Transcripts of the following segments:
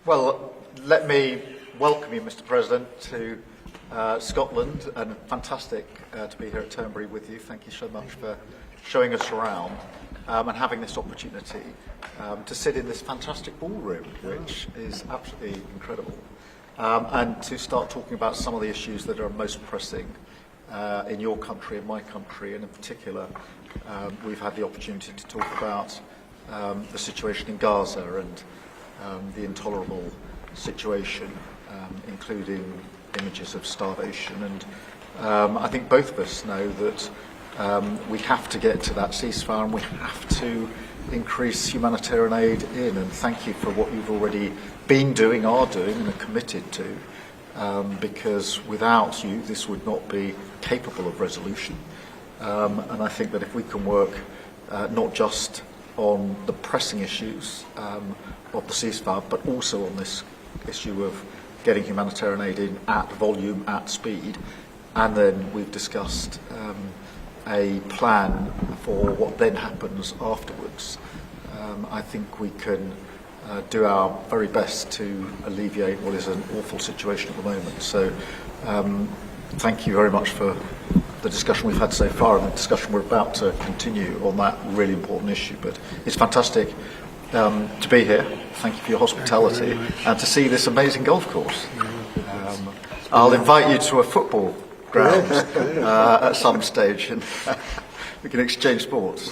Well, let me welcome you, Mr. President, to Scotland, and fantastic to be here at Turnberry with you. Thank you so much for showing us around and having this opportunity to sit in this fantastic ballroom, which is absolutely incredible, and to start talking about some of the issues that are most pressing in your country, in my country, and in particular, we've had the opportunity to talk about the situation in Gaza and the intolerable situation, including images of starvation. And I think both of us know that we have to get to that ceasefire, and we have to increase humanitarian aid in. And thank you for what you've already been doing, are doing, and are committed to, because without you, this would not be capable of resolution. And I think that if we can work not just on the pressing issues of the ceasefire, but also on this issue of getting humanitarian aid in at volume, at speed, and then we've discussed a plan for what then happens afterwards. I think we can do our very best to alleviate what is an awful situation at the moment. So thank you very much for the discussion we've had so far and the discussion we're about to continue on that really important issue. But it's fantastic to be here. Thank you for your hospitality and to see this amazing golf course. I'll invite you to a football ground at some stage, and we can exchange sports.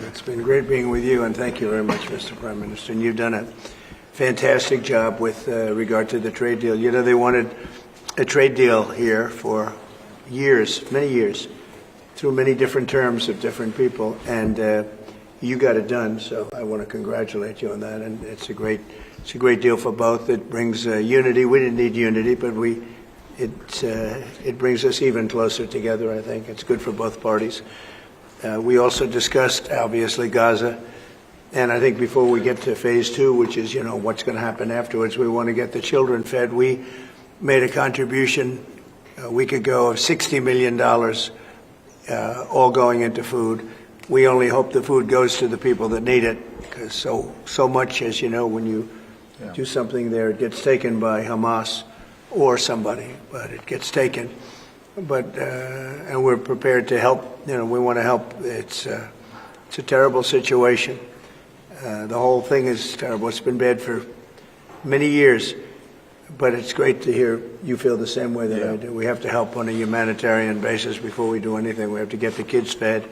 It's been great being with you, and thank you very much, Mr. Prime Minister. And you've done a fantastic job with regard to the trade deal. You know, they wanted a trade deal here for years, many years, through many different terms of different people, and you got it done. So I want to congratulate you on that, and it's a great deal for both. It brings unity. We didn't need unity, but it brings us even closer together. I think it's good for both parties. We also discussed, obviously, Gaza, and I think before we get to phase 2, which is, you know, what's going to happen afterwards, we want to get the children fed. We made a contribution a week ago of $60 million, all going into food. We only hope the food goes to the people that need it, because so much, as you know, when you do something there, it gets taken by Hamas or somebody, but it gets taken. But and we're prepared to help. You know, we want to help. It's a terrible situation. The whole thing is terrible. It's been bad for many years. But it's great to hear you feel the same way that I do. We have to help on a humanitarian basis before we do anything. We have to get the kids fed.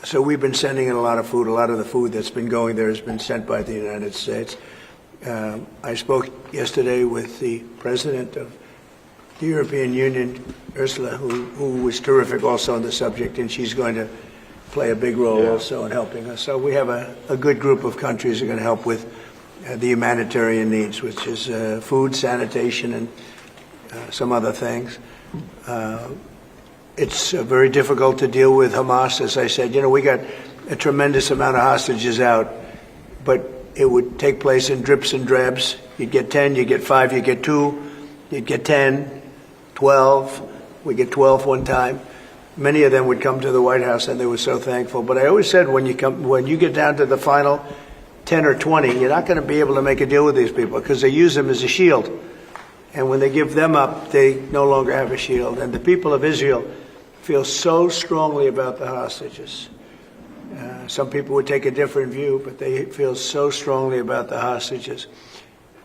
So we've been sending in a lot of food. A lot of the food that's been going there has been sent by the United States. I spoke yesterday with the president of the European Union, Ursula, who was terrific also on the subject, and she's going to play a big role also in helping us. So we have a good group of countries that are going to help with the humanitarian needs, which is food, sanitation, and some other things. It's very difficult to deal with Hamas, as I said. You know, we got a tremendous amount of hostages out, but it would take place in drips and drabs. You'd get 10, you get 5, you get 2, you'd get 10, 12. We get 12 one time. Many of them would come to the White House, and they were so thankful. But I always said, when you get down to the final 10 or 20, you're not going to be able to make a deal with these people, because they use them as a shield. And when they give them up, they no longer have a shield. And the people of Israel feel so strongly about the hostages. Some people would take a different view, but they feel so strongly about the hostages.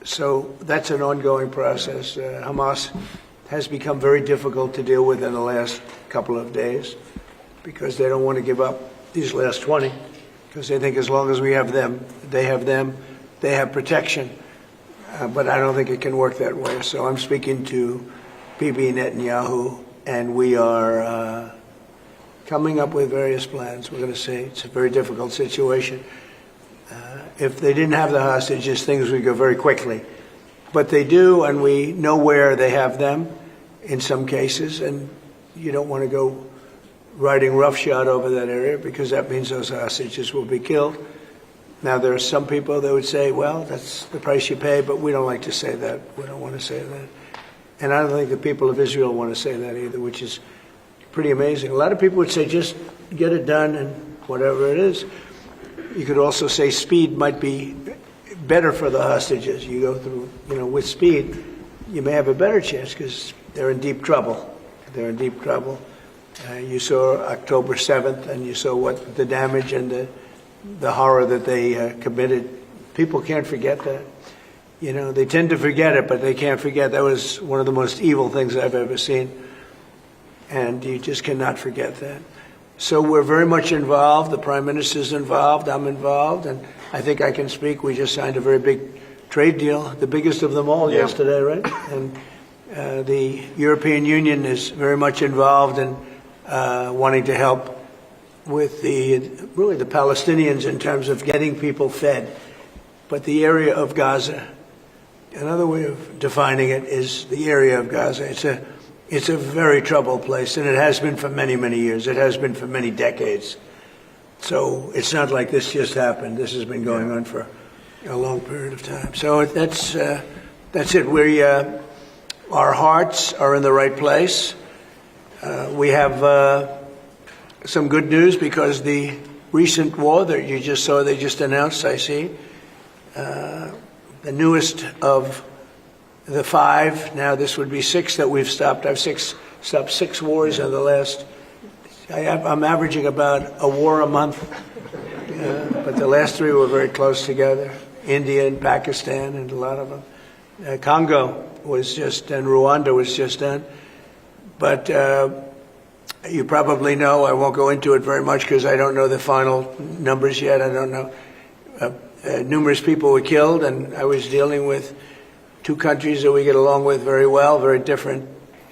So that's an ongoing process. Hamas has become very difficult to deal with in the last couple of days, because they don't want to give up these last 20. Because they think as long as we have them, they have protection. But I don't think it can work that way. So I'm speaking to Bibi Netanyahu, and we are coming up with various plans. We're going to say it's a very difficult situation. If they didn't have the hostages, things would go very quickly. But they do, and we know where they have them in some cases, and you don't want to go riding roughshod over that area, because that means those hostages will be killed. Now, there are some people that would say, well, that's the price you pay, but we don't like to say that. We don't want to say that. And I don't think the people of Israel want to say that either, which is pretty amazing. A lot of people would say, just get it done and whatever it is. You could also say speed might be better for the hostages. You go through, with speed, you may have a better chance because they're in deep trouble. They're in deep trouble. You saw October 7th, and you saw what the damage and the horror that they committed. People can't forget that. They tend to forget it, but they can't forget. That was one of the most evil things I've ever seen. And you just cannot forget that. So we're very much involved. The Prime Minister's involved. I'm involved. And I think I can speak. We just signed a very big trade deal, the biggest of them all yesterday, right? And the European Union is very much involved in wanting to help with the Palestinians in terms of getting people fed. But the area of Gaza, another way of defining it is the area of Gaza. It's a very troubled place, and it has been for many, many years. It has been for many decades. So it's not like this just happened. This has been going on for a long period of time. So that's it. Our hearts are in the right place. We have some good news because the recent war that you just saw, they just announced, I see, the newest of the 5, now this would be 6 that we've stopped. I've stopped 6 wars in the last, I'm averaging about a war a month, but the last 3 were very close together. India and Pakistan and a lot of them. Congo was just done, Rwanda was just done. But you probably know, I won't go into it very much because I don't know the final numbers yet. I don't know. Numerous people were killed, and I was dealing with 2 countries that we get along with very well, very different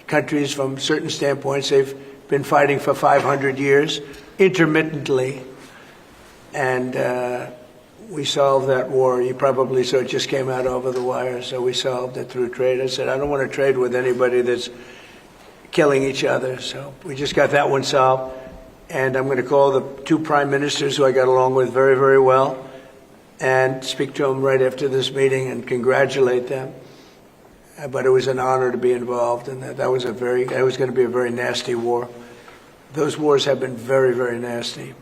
countries from certain standpoints. They've been fighting for 500 years, intermittently, and we solved that war. You probably saw it just came out over the wire, so we solved it through trade. I said, I don't want to trade with anybody that's killing each other, so we just got that one solved. And I'm going to call the 2 prime ministers who I got along with very, very well and speak to them right after this meeting and congratulate them. But it was an honor to be involved, and that was going to be a very nasty war. Those wars have been very, very nasty.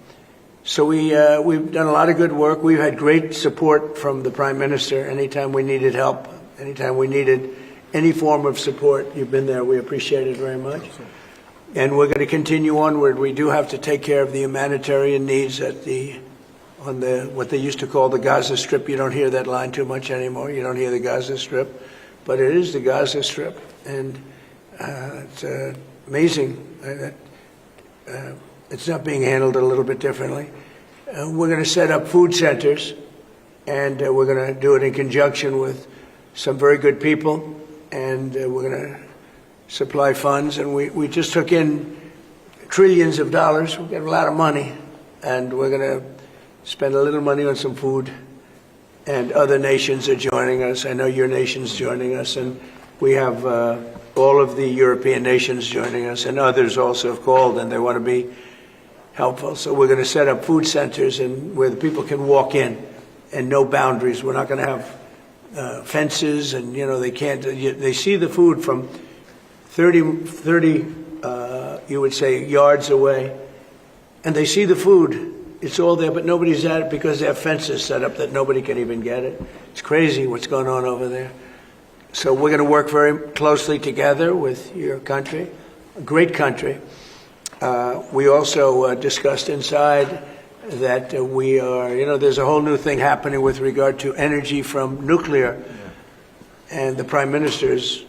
So we've done a lot of good work. We've had great support from the Prime Minister anytime we needed help, anytime we needed any form of support. You've been there. We appreciate it very much. And we're going to continue onward. We do have to take care of the humanitarian needs on what they used to call the Gaza Strip. You don't hear that line too much anymore. You don't hear the Gaza Strip. But it is the Gaza Strip. And it's amazing that it's not being handled a little bit differently. We're going to set up food centers, and we're going to do it in conjunction with some very good people, and we're going to supply funds. And we just took in trillions of dollars. We got a lot of money, and we're going to spend a little money on some food. And other nations are joining us. I know your nation's joining us, and we have all of the European nations joining us, and others also have called, and they want to be helpful. So we're going to set up food centers and where the people can walk in and no boundaries. We're not going to have fences, and they can't. They see the food from 30 you would say yards away, and they see the food. It's all there, but nobody's at it because they have fences set up that nobody can even get it. It's crazy what's going on over there. So we're going to work very closely together with your country, a great country. We also discussed inside that we are, there's a whole new thing happening with regard to energy from nuclear. And the Prime Minister is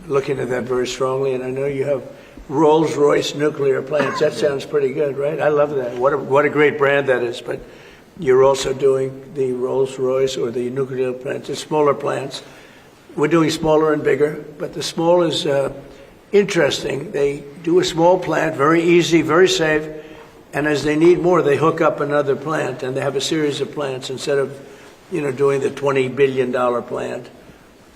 looking at that very strongly. And I know you have Rolls-Royce nuclear plants. That sounds pretty good, right? I love that. What a great brand that is. But you're also doing the Rolls-Royce or the nuclear plants, the smaller plants. We're doing smaller and bigger, but the small is interesting. They do a small plant, very easy, very safe, and as they need more, they hook up another plant, and they have a series of plants instead of, doing the $20 billion plant.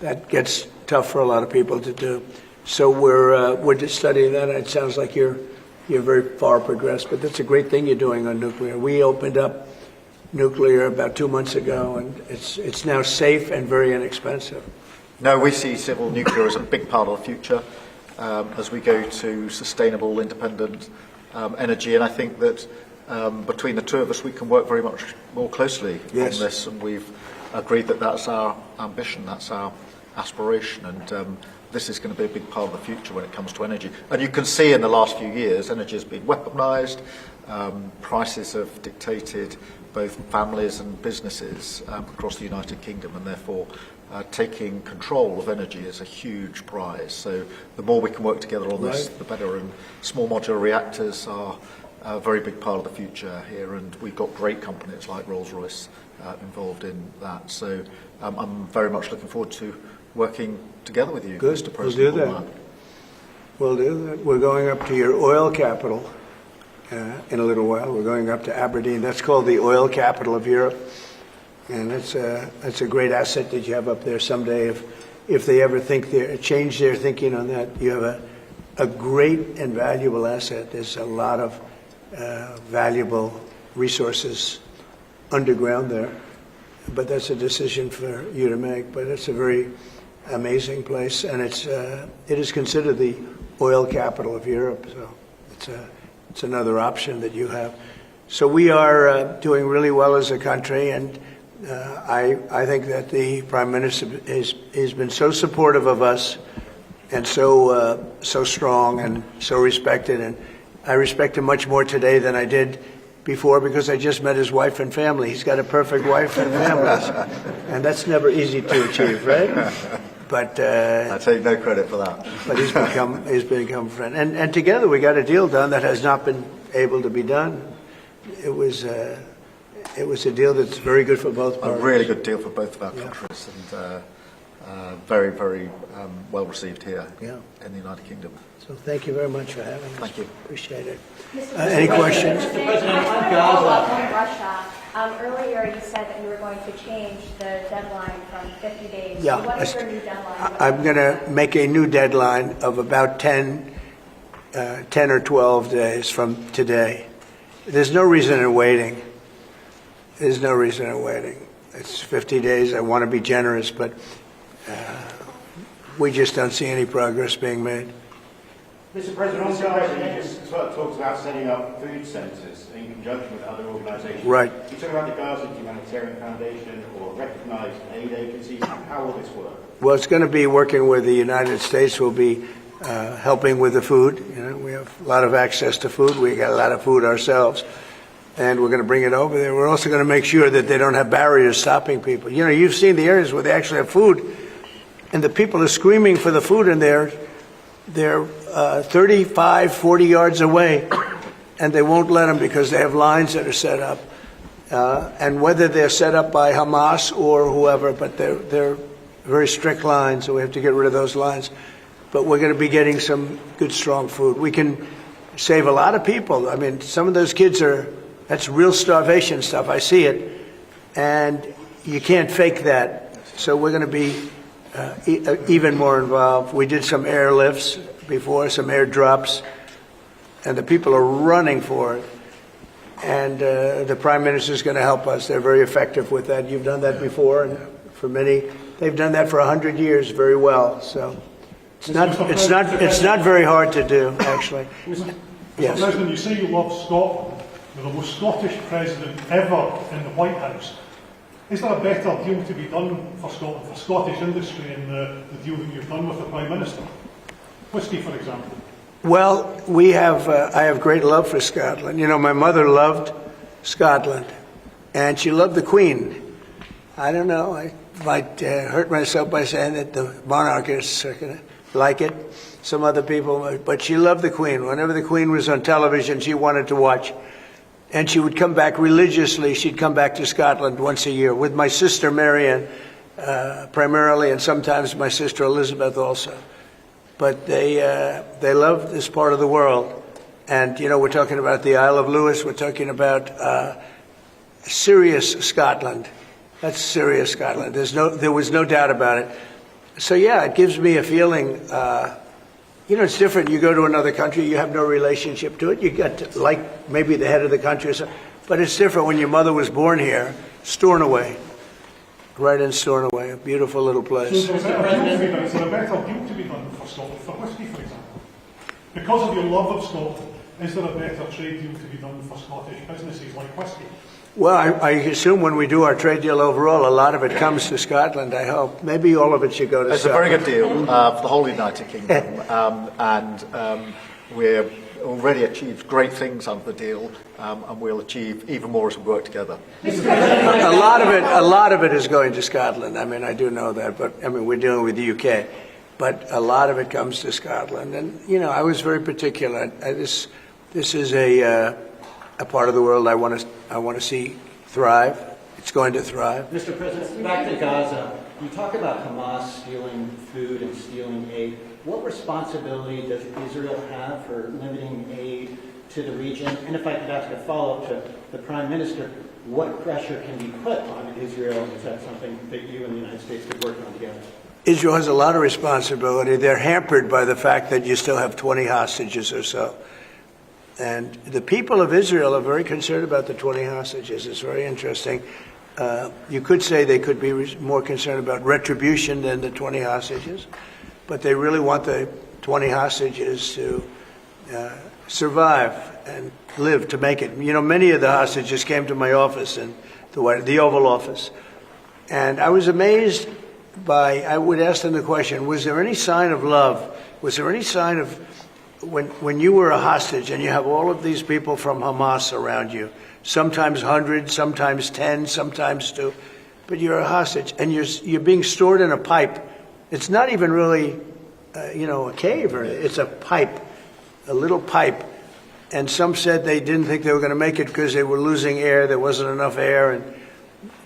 That gets tough for a lot of people to do. So we're just studying that. It sounds like you're very far progressed, but that's a great thing you're doing on nuclear. We opened up nuclear about 2 months ago, and it's now safe and very inexpensive. No, we see civil nuclear as a big part of the future as we go to sustainable, independent energy. And I think that between the two of us, we can work very much more closely Yes. on this, and we've agreed that that's our ambition, that's our aspiration, and this is going to be a big part of the future when it comes to energy. And you can see in the last few years, energy has been weaponised, prices have dictated both families and businesses across the United Kingdom, and therefore taking control of energy is a huge prize. So the more we can work together on this, the better, and small modular reactors are a very big part of the future here, and we've got great companies like Rolls-Royce involved in that. So I'm very much looking forward to working together with you, Mr. President. We'll do that. We'll do that. We're going up to your oil capital in a little while. We're going up to Aberdeen. That's called the oil capital of Europe, and that's a great asset that you have up there. Someday, if they ever change their thinking on that, you have a great and valuable asset. There's a lot of valuable resources underground there, but that's a decision for you to make. But it's a very amazing place, and it is considered the oil capital of Europe. So it's another option that you have. So we are doing really well as a country, and I think that the Prime Minister has been so supportive of us, and so strong and so respected, and I respect him much more today than I did before, because I just met his wife and family. He's got a perfect wife and family, and that's never easy to achieve, right? But I take no credit for that. But he's become a friend, and together we got a deal done that has not been able to be done. It was a deal that's very good for both parties. A really good deal for both of our countries, and very, very well received here in the United Kingdom. So thank you very much for having us. Thank you. Appreciate it. Any questions? Mr. President, on Gaza. On Russia. Earlier you said that you were going to change the deadline from 50 days. Yeah. So what is your new deadline? I'm going to make a new deadline of about 10 or 12 days from today. There's no reason in waiting. There's no reason in waiting. It's 50 days. I want to be generous, but we just don't see any progress being made. Mr. President, you just talked about setting up food centres in conjunction with other organisations. Right. You talk about the Gaza Humanitarian Foundation or recognised aid agencies. How will this work? Well, it's going to be working with the United States. We'll be helping with the food. You know, we have a lot of access to food. We got a lot of food ourselves, and we're going to bring it over there. We're also going to make sure that they don't have barriers stopping people. You know, you've seen the areas where they actually have food, and the people are screaming for the food, and they're 35, 40 yards away, and they won't let them because they have lines that are set up. And whether they're set up by Hamas or whoever, but they're very strict lines, so we have to get rid of those lines. But we're going to be getting some good, strong food. We can save a lot of people. I mean, some of those kids that's real starvation stuff. I see it. And you can't fake that. So we're going to be even more involved. We did some airlifts before, some airdrops, and the people are running for it. And the Prime Minister is going to help us. They're very effective with that. You've done that before, and for many, they've done that for 100 years very well. So it's not very hard to do, actually. Mr. Yes. President, you say you love Scotland. You're the most Scottish president ever in the White House. Is there a better deal to be done for Scotland, for Scottish industry, in the deal that you've done with the Prime Minister? Whisky, for example. Well, I have great love for Scotland. You know, my mother loved Scotland, and she loved the Queen. I don't know, I might hurt myself by saying that the monarchists are going to like it, some other people, but she loved the Queen. Whenever the Queen was on television, she wanted to watch. And she would come back religiously. She'd come back to Scotland once a year with my sister Marianne, primarily, and sometimes my sister Elizabeth also. But they love this part of the world. And, you know, we're talking about the Isle of Lewis. We're talking about serious Scotland. That's serious Scotland. There was no doubt about it. So, yeah, it gives me a feeling, you know, it's different. You go to another country, you have no relationship to it. You get to, like maybe the head of the country or something. But it's different when your mother was born here, Stornoway. Right in Stornoway, a beautiful little place. So is there a better deal to be done for Scotland, for whisky, for example? Because of your love of Scotland, Is there a better trade deal to be done for Scottish businesses like whisky? Well, I assume when we do our trade deal overall, a lot of it comes to Scotland, I hope. Maybe all of it should go to It's a Scotland. very good deal for the whole United Kingdom, and we're already achieved great things under the deal, and we'll achieve even more as we work together. A lot of it is going to Scotland. I mean, I do know that, but I mean, we're dealing with the UK, but a lot of it comes to Scotland. And you know, I was very particular. This is a part of the world I want to see thrive. It's going to thrive. Mr. President, back to Gaza. You talk about Hamas stealing food and stealing aid. What responsibility does Israel have for limiting aid to the region? And if I could ask a follow-up to the Prime Minister, what pressure can be put on Israel? Is that something that you and the United States could work on together? Israel has a lot of responsibility. They're hampered by the fact that you still have 20 hostages or so. And the people of Israel are very concerned about the 20 hostages. It's very interesting. You could say they could be more concerned about retribution than the 20 hostages, but they really want the 20 hostages to survive and live to make it. You know, many of the hostages came to my office in the Oval Office, and I was amazed by, I would ask them the question, was there any sign of love? Was there any sign of, when you were a hostage and you have all of these people from Hamas around you, sometimes 100, sometimes 10, sometimes 2, but you're a hostage and you're being stored in a pipe. It's not even really, a cave, or it's a pipe, a little pipe. And some said they didn't think they were going to make it because they were losing air. There wasn't enough air, and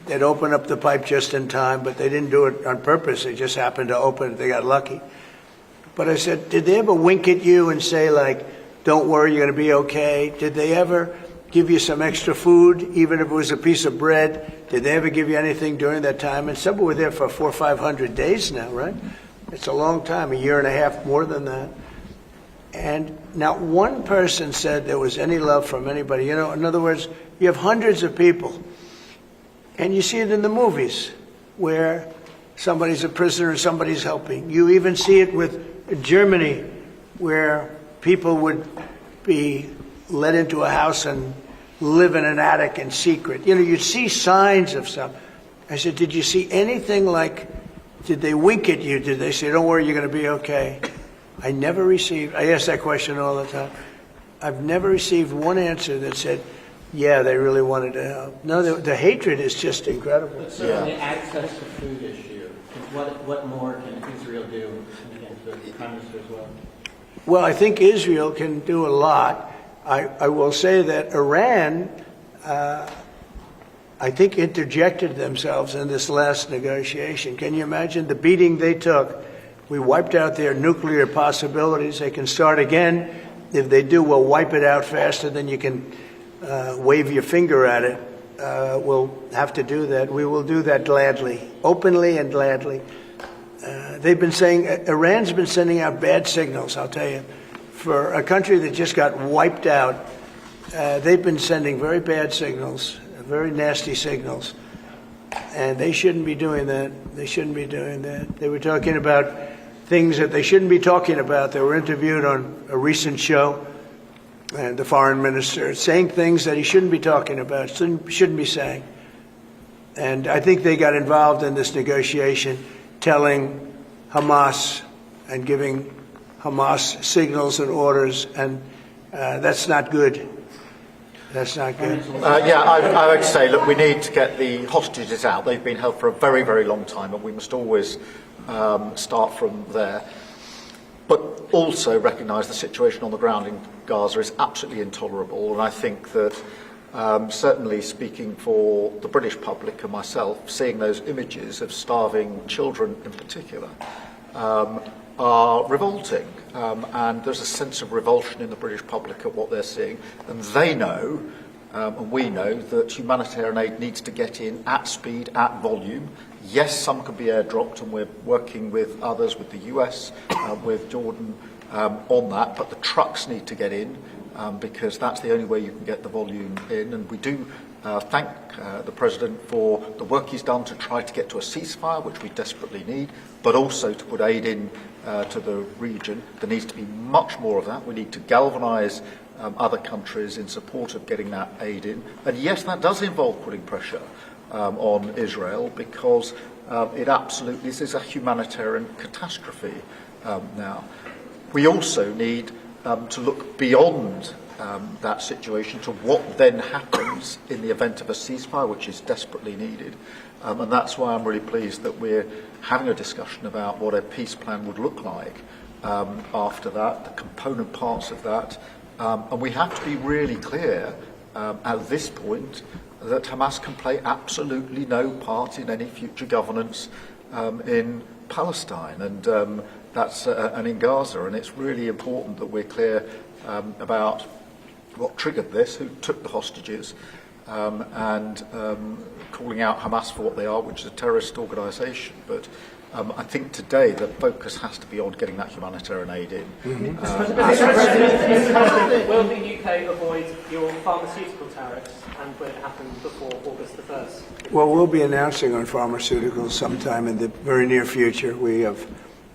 they'd open up the pipe just in time, but they didn't do it on purpose. They just happened to open it. They got lucky. But I said, did they ever wink at you and say, like, don't worry, you're going to be okay? Did they ever give you some extra food, even if it was a piece of bread? Did they ever give you anything during that time? And some were there for 400 or 500 days now, right? It's a long time, a year and a half, more than that. And not one person said there was any love from anybody. You know, in other words, you have hundreds of people, and you see it in the movies where somebody's a prisoner and somebody's helping. You even see it with Germany, where people would be let into a house and live in an attic in secret. You know, you'd see signs of stuff. I said, did you see anything like, did they wink at you? Did they say, don't worry, you're going to be okay? I ask that question all the time. I've never received one answer that said, yeah, they really wanted to help. No, the hatred is just incredible. But so on the access to food issue, what more can Israel do? Again, to the Prime Minister as well. Well, I think Israel can do a lot. I will say that Iran, I think, interjected themselves in this last negotiation. Can you imagine the beating they took? We wiped out their nuclear possibilities. They can start again. If they do, we'll wipe it out faster than you can wave your finger at it. We'll have to do that. We will do that gladly, openly and gladly. They've been saying, Iran's been sending out bad signals, I'll tell you. For a country that just got wiped out, they've been sending very bad signals, very nasty signals. And they shouldn't be doing that. They shouldn't be doing that. They were talking about things that they shouldn't be talking about. They were interviewed on a recent show, and the foreign minister saying things that he shouldn't be talking about, shouldn't be saying. And I think they got involved in this negotiation, telling Hamas and giving Hamas signals and orders, and that's not good. That's not good. I would say, look, we need to get the hostages out. They've been held for a very, very long time, and we must always start from there. But also recognise the situation on the ground in Gaza is absolutely intolerable, and I think that certainly speaking for the British public and myself, seeing those images of starving children in particular are revolting, and there's a sense of revulsion in the British public at what they're seeing, and they know, and we know, that humanitarian aid needs to get in at speed, at volume. Yes, some can be airdropped, and we're working with others, with the US, with Jordan, on that, but the trucks need to get in, because that's the only way you can get the volume in, and we do thank the President for the work he's done to try to get to a ceasefire, which we desperately need, but also to put aid in to the region. There needs to be much more of that. We need to galvanise other countries in support of getting that aid in. And yes, that does involve putting pressure on Israel because this is a humanitarian catastrophe now. We also need to look beyond that situation to what then happens in the event of a ceasefire, which is desperately needed. And that's why I'm really pleased that we're having a discussion about what a peace plan would look like after that, the component parts of that. And we have to be really clear at this point that Hamas can play absolutely no part in any future governance in Palestine and in Gaza. And it's really important that we're clear about what triggered this, who took the hostages, and calling out Hamas for what they are, which is a terrorist organisation. But I think today the focus has to be on getting that humanitarian aid in. Mr. President, will the UK avoid your pharmaceutical tariffs, and will it happen before August the 1st? Well, we'll be announcing on pharmaceuticals sometime in the very near future. We have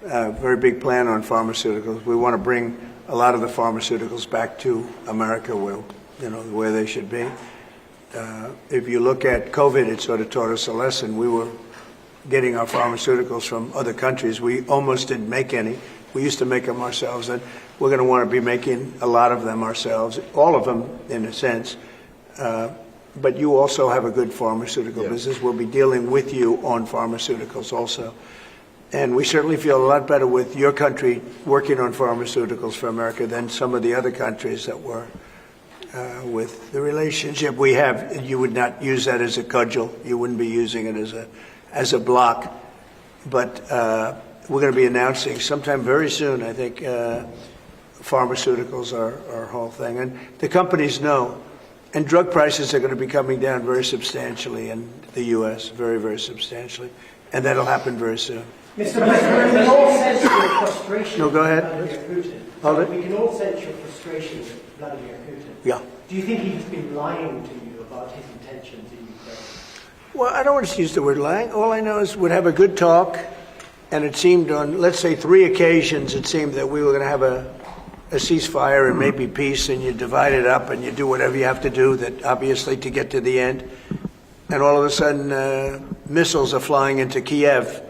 a very big plan on pharmaceuticals. We want to bring a lot of the pharmaceuticals back to America, where they should be. If you look at COVID, it sort of taught us a lesson. We were getting our pharmaceuticals from other countries. We almost didn't make any. We used to make them ourselves, and we're going to want to be making a lot of them ourselves, all of them in a sense. But you also have a good pharmaceutical business. We'll be dealing with you on pharmaceuticals also. And we certainly feel a lot better with your country working on pharmaceuticals for America than some of the other countries that were. With the relationship we have, you would not use that as a cudgel. You wouldn't be using it as a block. But we're going to be announcing sometime very soon, I think, pharmaceuticals are our whole thing. And the companies know. And drug prices are going to be coming down very substantially in the U.S., very, very substantially. And that'll happen very soon. Mr. President, we can all sense your frustration. No, go ahead. With Vladimir Putin. Hold it. We can all sense your frustration with Vladimir Putin. Yeah. Do you think he's been lying to you about his intentions in Ukraine? Well, I don't want to use the word lying. All I know is we'd have a good talk, and it seemed on, let's say, 3 occasions, it seemed that we were going to have a ceasefire and maybe peace, and you divide it up and you do whatever you have to do, that obviously to get to the end. And all of a sudden, missiles are flying into Kiev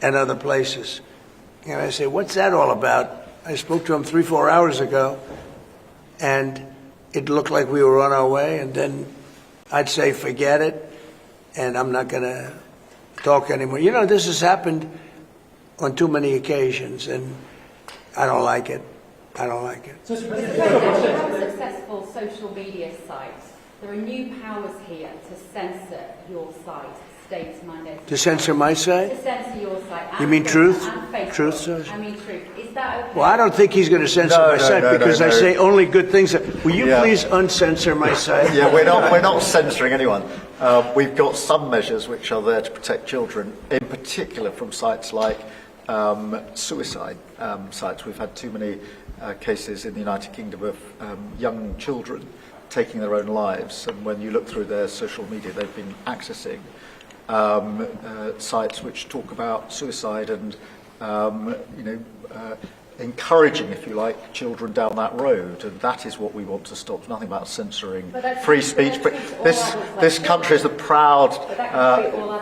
and other places. And I say, what's that all about? I spoke to him 3-4 hours ago, and it looked like we were on our way, and then I'd say, forget it, and I'm not going to talk anymore. You know, this has happened on too many occasions, and I don't like it. I don't like it. You have a successful social media site. There are new powers here to censor your site, states mandate. To censor my site? To censor your site. You mean Truth? Truth Social? I mean Truth. Is that okay? Well, I don't think he's going to censor my site because I say only good things. Will you please uncensor my site? Yeah, we're not censoring anyone. We've got some measures which are there to protect children, in particular from sites like suicide sites. We've had too many cases in the United Kingdom of young children taking their own lives, and when you look through their social media, they've been accessing sites which talk about suicide and encouraging, if you like, children down that road, and that is what we want to stop. There's nothing about censoring free speech. But this country is a proud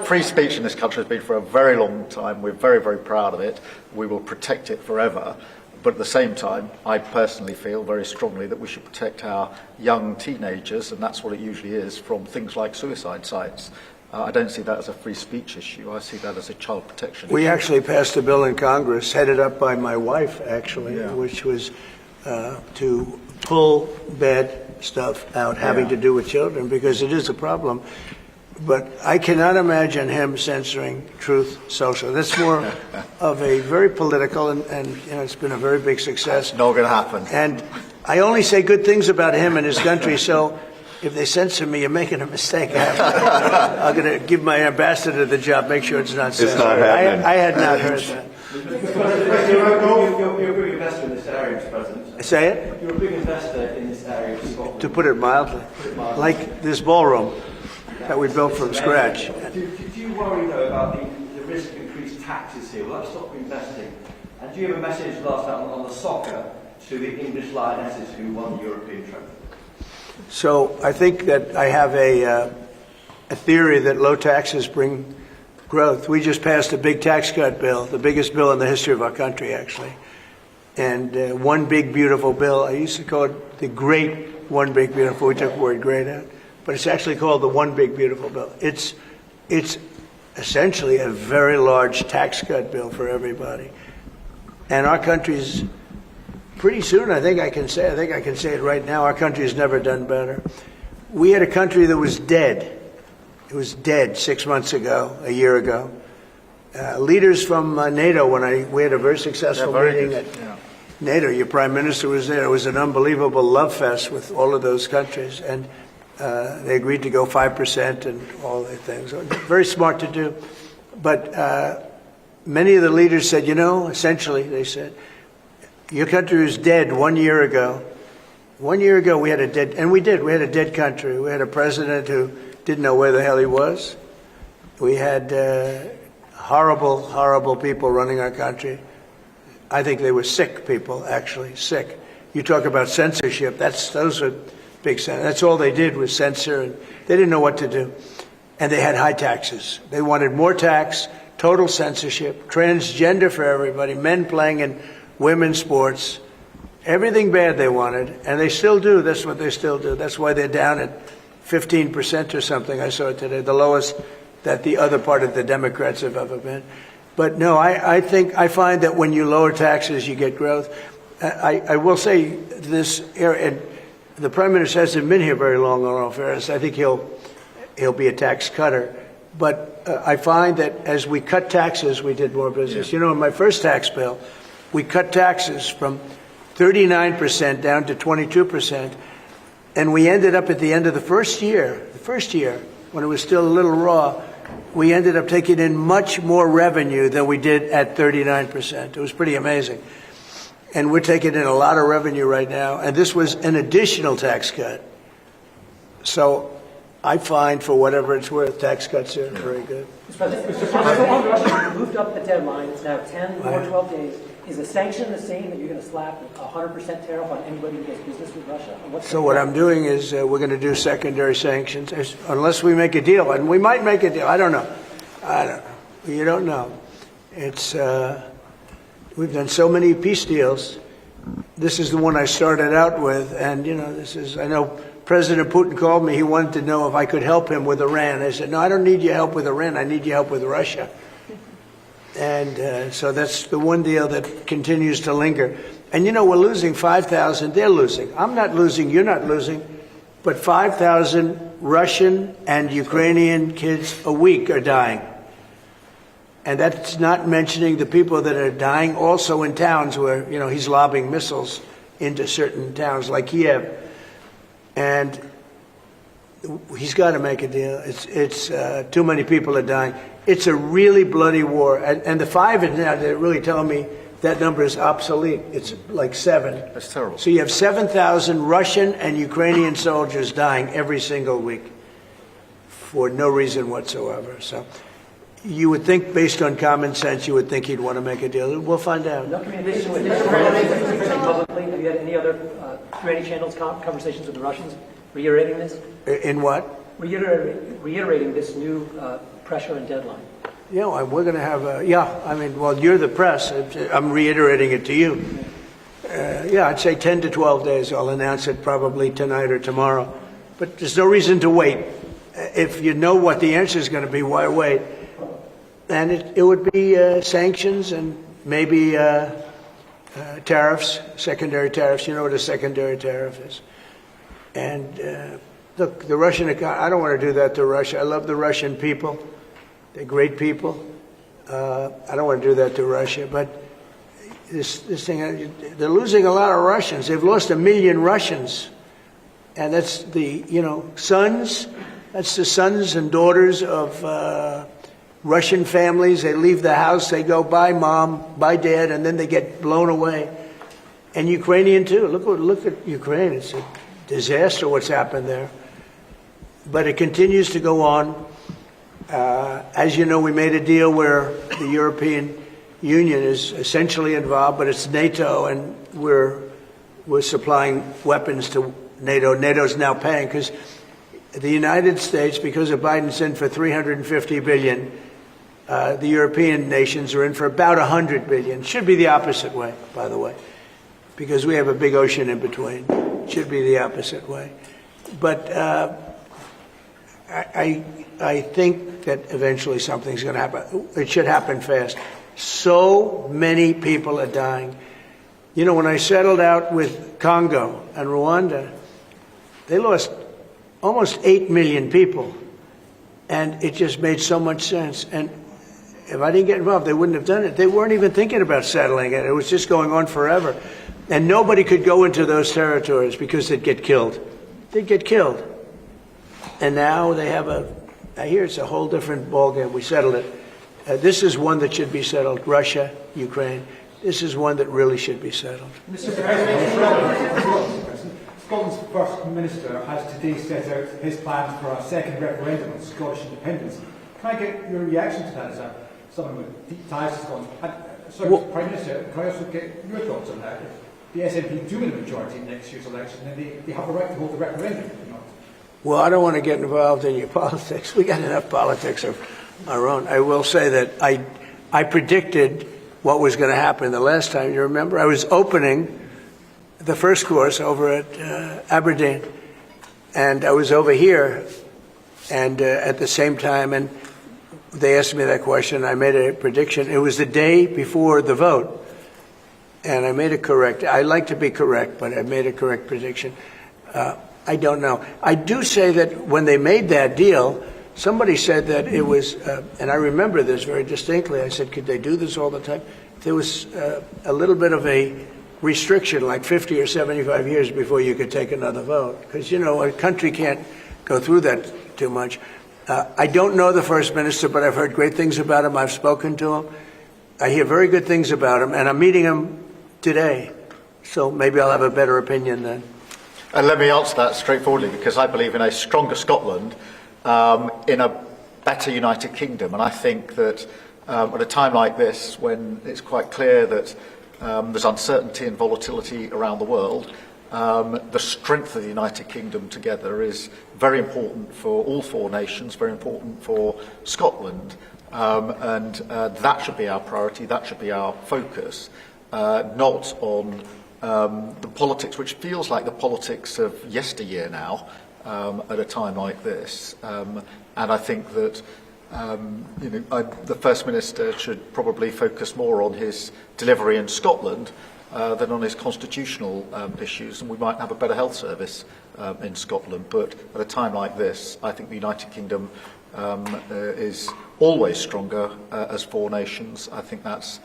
free speech in this country has been for a very long time. We're very, very proud of it. We will protect it forever. But at the same time, I personally feel very strongly that we should protect our young teenagers, and that's what it usually is, from things like suicide sites. I don't see that as a free speech issue. I see that as a child protection issue. We actually passed a bill in Congress, headed up by my wife, actually, which was to pull bad stuff out having to do with children, because it is a problem. But I cannot imagine him censoring Truth Social. That's more of a very political, and it's been a very big success. Not going to happen. And I only say good things about him and his country, so if they censor me, you're making a mistake. I'm going to give my ambassador the job, make sure it's not censored. It's not happening. I had not heard that. You're a big investor in this area, Mr. President. Say it? You're a big investor in this area of Scotland. To put it mildly. Like this ballroom that we built from scratch. Do you worry, though, about the risk of increased taxes here? Will that stop investing? And do you have a message last night on the soccer to the English Lionesses who won the European trophy? So I think that I have a theory that low taxes bring growth. We just passed a big tax cut bill, the biggest bill in the history of our country, actually. And one big beautiful bill. I used to call it the great one big beautiful. We took the word great out, but it's actually called the one big beautiful bill. It's essentially a very large tax cut bill for everybody. And our country's pretty soon, I think I can say it right now, our country has never done better. We had a country that was dead. It was dead 6 months ago, a year ago. Leaders from NATO, we had a very successful meeting at NATO. Your prime minister was there. It was an unbelievable love fest with all of those countries. And they agreed to go 5% and all the things. Very smart to do. But many of the leaders said, essentially, they said, your country was dead 1 year ago. 1 year ago, we had a dead, and we did. We had a dead country. We had a president who didn't know where the hell he was. We had horrible, horrible people running our country. I think they were sick people, actually, sick. You talk about censorship. Those are big. That's all they did was censor, and they didn't know what to do. And they had high taxes. They wanted more tax, total censorship, transgender for everybody, men playing in women's sports, everything bad they wanted, and they still do. That's what they still do. That's why they're down at 15% or something. I saw it today, the lowest that the other part of the Democrats have ever been. But no, I find that when you lower taxes, you get growth. I will say this, and the Prime Minister hasn't been here very long, in all fairness. I think he'll be a tax cutter. But I find that as we cut taxes, we did more business. In my first tax bill, we cut taxes from 39% down to 22%. And we ended up at the end of the first year, when it was still a little raw, we ended up taking in much more revenue than we did at 39%. It was pretty amazing. And we're taking in a lot of revenue right now. And this was an additional tax cut. So I find, for whatever it's worth, tax cuts are very good. Mr. President, you moved up the deadline. It's now 10 or 12 days. Is the sanction the same, that you're going to slap a 100% tariff on anybody who does business with Russia? So what I'm doing is we're going to do secondary sanctions, unless we make a deal. And we might make a deal. I don't know. You don't know. It's we've done so many peace deals. This is the one I started out with. And, I know President Putin called me. He wanted to know if I could help him with Iran. I said, no, I don't need your help with Iran. I need your help with Russia. And so that's the one deal that continues to linger. And, we're losing 5,000. They're losing. I'm not losing. You're not losing. But 5,000 Russian and Ukrainian kids a week are dying. And that's not mentioning the people that are dying also in towns where, he's lobbing missiles into certain towns like Kiev. And he's got to make a deal. It's too many people are dying. It's a really bloody war. And the 5 is now, they're really telling me that number is obsolete. It's like 7. That's terrible. So you have 7,000 Russian and Ukrainian soldiers dying every single week for no reason whatsoever. So you would think, based on common sense, you would think he'd want to make a deal. We'll find out. No communication with Israel publicly. Have you had any other through any channels conversations with the Russians reiterating this? In what? Reiterating this new pressure and deadline. We're going to have you're the press. I'm reiterating it to you. I'd say 10 to 12 days. I'll announce it probably tonight or tomorrow. But there's no reason to wait. If you know what the answer is going to be, why wait? And it would be sanctions and maybe tariffs, secondary tariffs. You know what a secondary tariff is. And look, the Russian economy, I don't want to do that to Russia. I love the Russian people. They're great people. I don't want to do that to Russia. But this thing, they're losing a lot of Russians. They've lost 1 million Russians. And that's the, sons. That's the sons and daughters of Russian families. They leave the house. They go, bye, Mom, bye, Dad, and then they get blown away. And Ukrainian, too. Look at Ukraine. It's a disaster what's happened there. But it continues to go on. As you know, we made a deal where the European Union is essentially involved, but it's NATO, and we're was supplying weapons to NATO. NATO's now paying because the United States, because of Biden's in for $350 billion, the European nations are in for about $100 billion. Should be the opposite way, by the way, because we have a big ocean in between. Should be the opposite way. But I think that eventually something's going to happen. It should happen fast. So many people are dying. You know, when I settled out with Congo and Rwanda, they lost almost 8 million people. And it just made so much sense. And if I didn't get involved, they wouldn't have done it. They weren't even thinking about settling it. It was just going on forever. And nobody could go into those territories because they'd get killed. They'd get killed. And now they have I hear it's a whole different ballgame. We settled it. This is one that should be settled. Russia, Ukraine. This is one that really should be settled. Mr. President, Scotland's First Minister has today set out his plans for a second referendum on Scottish independence. Can I get your reaction to that as someone with deep ties to Scotland? Prime Minister, can I also get your thoughts on that? If the SNP do win a majority in next year's election, then they have the right to hold the referendum, do not? Well, I don't want to get involved in your politics. We got enough politics of our own. I will say that I predicted what was going to happen the last time. You remember? I was opening the first course over at Aberdeen, and I was over here, and at the same time, and they asked me that question. I made a prediction. It was the day before the vote, and I made it correct. I like to be correct, but I made a correct prediction. I don't know. I do say that when they made that deal, somebody said that it was, and I remember this very distinctly. I said, could they do this all the time? There was a little bit of a restriction, like 50 or 75 years before you could take another vote. Because, you know, a country can't go through that too much. I don't know the First Minister, but I've heard great things about him. I've spoken to him. I hear very good things about him, and I'm meeting him today. So maybe I'll have a better opinion then. And let me answer that straightforwardly, because I believe in a stronger Scotland, in a better United Kingdom. And I think that at a time like this, when it's quite clear that there's uncertainty and volatility around the world, the strength of the United Kingdom together is very important for all four nations, very important for Scotland. And that should be our priority, that should be our focus, not on the politics, which feels like the politics of yesteryear now, at a time like this. And I think that the First Minister should probably focus more on his delivery in Scotland than on his constitutional issues, and we might have a better health service in Scotland. But at a time like this, I think the United Kingdom is always stronger as four nations. I think that's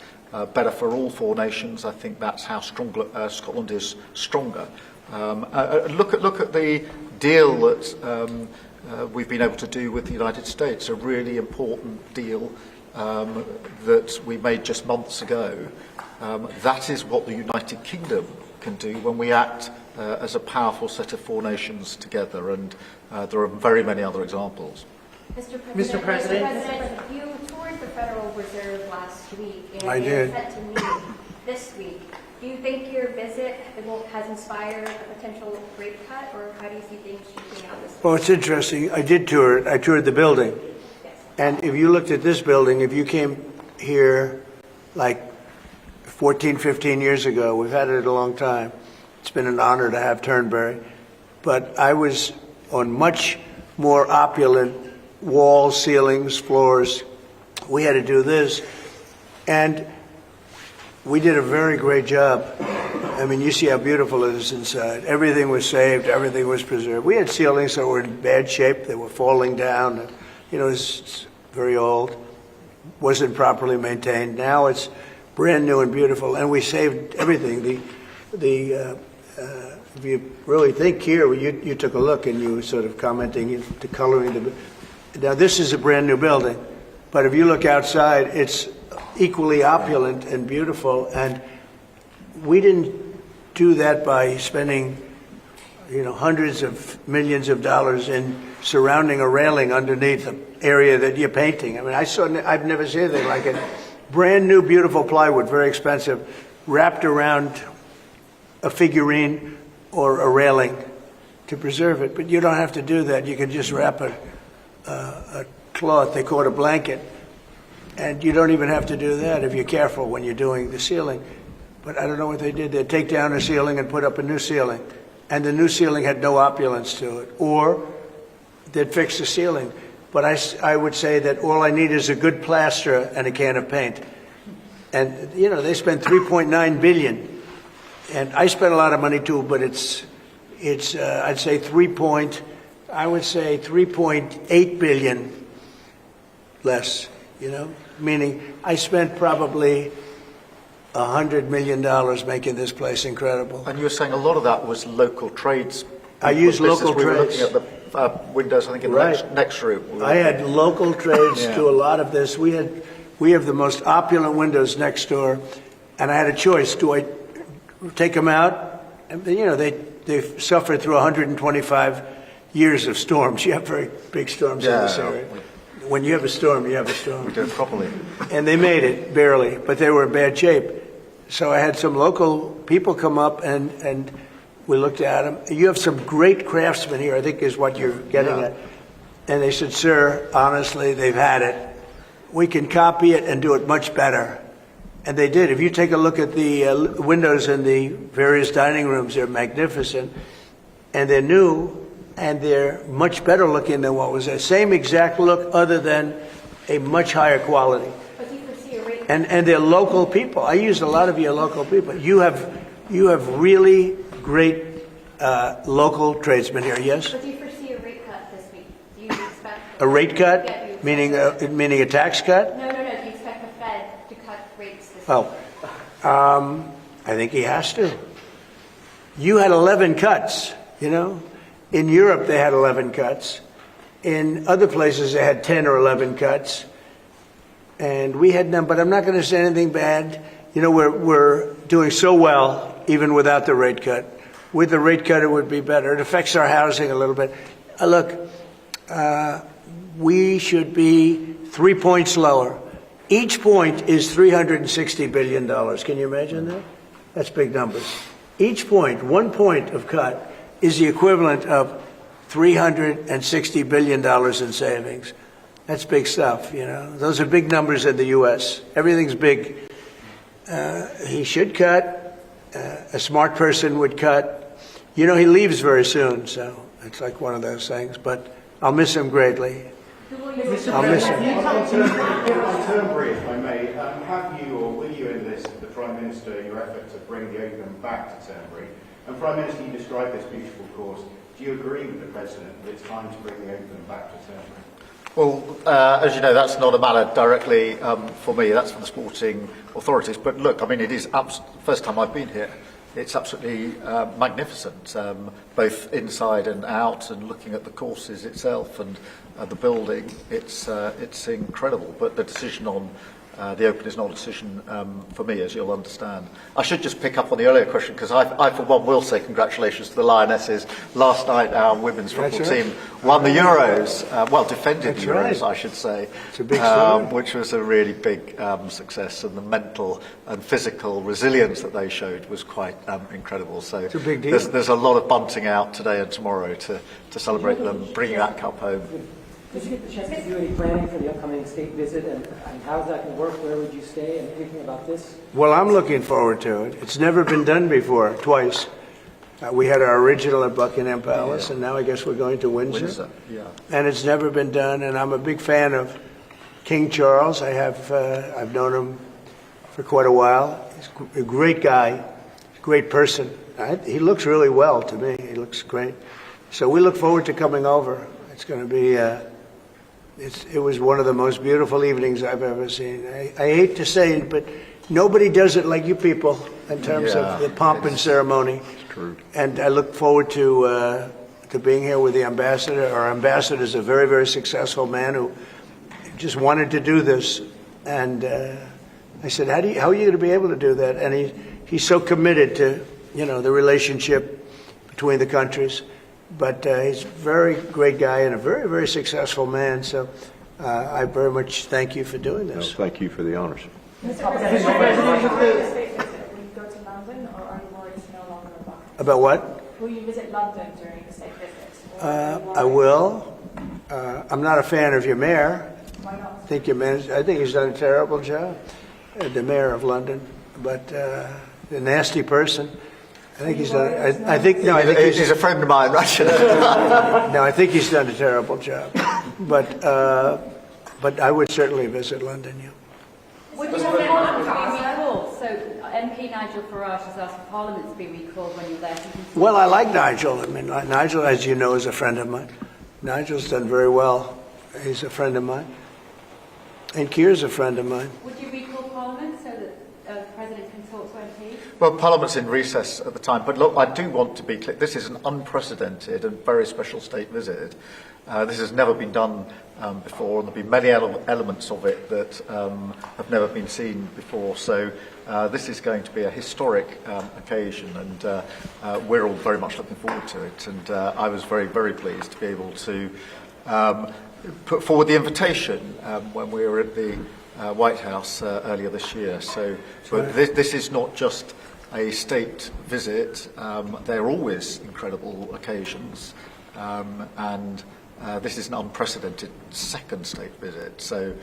better for all four nations. I think that's how Scotland is stronger. Look at the deal that we've been able to do with the United States, a really important deal that we made just months ago. That is what the United Kingdom can do when we act as a powerful set of four nations together, and there are very many other examples. Mr. President, you toured the Federal Reserve last week, and I you're did. set to meet this week. Do you think your visit has inspired a potential rate cut, or how do you see things shaping out this week? Well, it's interesting. I did tour it. I toured the building. Yes. And if you looked at this building, if you came here like 14, 15 years ago, we've had it a long time. It's been an honor to have Turnberry. But I was on much more opulent walls, ceilings, floors. We had to do this. And we did a very great job. I mean, you see how beautiful it is inside. Everything was saved. Everything was preserved. We had ceilings that were in bad shape. They were falling down. You know, it's very old. Wasn't properly maintained. Now it's brand new and beautiful. And we saved everything. If you really think here, you took a look and you were sort of commenting the coloring. Now, this is a brand new building. But if you look outside, it's equally opulent and beautiful, and we didn't do that by spending, hundreds of millions of dollars in surrounding a railing underneath the area that you're painting. I mean, I've never seen anything like it. Brand new, beautiful plywood, very expensive, wrapped around a figurine or a railing to preserve it. But you don't have to do that. You can just wrap a cloth, they call it a blanket, and you don't even have to do that if you're careful when you're doing the ceiling. But I don't know what they did. They'd take down a ceiling and put up a new ceiling, and the new ceiling had no opulence to it. Or they'd fix the ceiling. But I would say that all I need is a good plaster and a can of paint. And, you know, they spent $3.9 billion. And I spent a lot of money too, but it's I'd say 3.8 billion less, you know, meaning I spent probably $100 million making this place incredible. And you were saying a lot of that was local trades. I used local We were trades. looking at the windows, I think, in the next room. I had local trades do a lot of this. We have the most opulent windows next door, and I had a choice. Do I take them out? And, you know, they've suffered through 125 years of storms. You have very big storms in this area. When you have a storm, you have a storm. We do it properly. And they made it, barely, but they were in bad shape. So I had some local people come up and we looked at them. You have some great craftsmen here, I think is what you're getting at. And they said, sir, honestly, they've had it. We can copy it and do it much better. And they did. If you take a look at the windows in the various dining rooms, they're magnificent. And they're new, and they're much better looking than what was there. Same exact look, other than a much higher quality. But do you foresee a rate? And they're local people. I used a lot of your local people. You have really great local tradesmen here, yes? But do you foresee a rate cut this week? Do you expect A rate cut? Yeah, do you Meaning a tax cut? No. Do you expect the Fed to cut rates this week? Oh, I think he has to. You had 11 cuts, you know? In Europe, they had 11 cuts. In other places, they had 10 or 11 cuts. And we had none, but I'm not going to say anything bad. You know, we're doing so well, even without the rate cut. With the rate cut, it would be better. It affects our housing a little bit. Look, we should be 3 points lower. Each point is $360 billion. Can you imagine that? That's big numbers. Each point, 1 point of cut, is the equivalent of $360 billion in savings. That's big stuff, you know. Those are big numbers in the U.S. Everything's big. He should cut. A smart person would cut. You know, he leaves very soon, so it's like one of those things. But I'll miss him greatly. I'll miss him. On Turnberry, if I may, have you or will you enlist the Prime Minister in your effort to bring the open back to Turnberry? And Prime Minister, you described this beautiful course. Do you agree with the President that it's time to bring the open back to Turnberry? Well, as you know, that's not a matter directly for me. That's for the sporting authorities. But look, I mean, it is first time I've been here. It's absolutely magnificent, both inside and out, and looking at the courses itself and the building. It's incredible. But the decision on the Open is not a decision for me, as you'll understand. I should just pick up on the earlier question, because I, for one, will say congratulations to the Lionesses. Last night, our women's football team won the Euros, defended the Euros, I should say, It's a big story. which was a really big success, and the mental and physical resilience that they showed was quite incredible. So It's a big deal. there's a lot of bunting out today and tomorrow to celebrate them bringing that cup home. Did you get the chance to do any planning for the upcoming state visit, and how's that going to work? Where would you stay, and anything about this? Well, I'm looking forward to it. It's never been done before, twice. We had our original at Buckingham Palace, and now I guess we're going to Windsor. And it's never been done, and I'm a big fan of King Charles. I've known him for quite a while. He's a great guy, great person. He looks really well to me. He looks great. So we look forward to coming over. It's going to be... It was one of the most beautiful evenings I've ever seen. I hate to say it, but nobody does it like you people in terms of the pomp and ceremony. It's true. And I look forward to being here with the ambassador. Our ambassador is a very, very successful man who just wanted to do this. And I said, how are you going to be able to do that? And he's so committed to, you know, the relationship between the countries. But he's a very great guy and a very, very successful man. So I very much thank you for doing this. Thank you for the honors. Mr. President, will you go to London, or are you worried it's no longer About what? Will you visit London during the state visit? I will. I'm not a fan of your mayor. Why not? I think he's done a terrible job, the mayor of London. But a nasty person. I think he's done. I think he's a friend of mine, actually. No, I think he's done a terrible job. But I would certainly visit London. Yeah. Would you want Parliament to be recalled? So MP Nigel Farage has asked for Parliament to be recalled when you're there. Well, I like Nigel. I mean, Nigel, as you know, is a friend of mine. Nigel's done very well. He's a friend of mine. And Keir's a friend of mine. Would you recall Parliament so that the President can talk to MPs? Well, Parliament's in recess at the time, but look, I do want to be clear. This is an unprecedented and very special state visit. This has never been done before, and there'll be many elements of it that have never been seen before. So this is going to be a historic occasion, and we're all very much looking forward to it. And I was very, very pleased to be able to put forward the invitation when we were at the White House earlier this year. So this is not just a state visit. They're always incredible occasions, and this is an unprecedented second state visit. So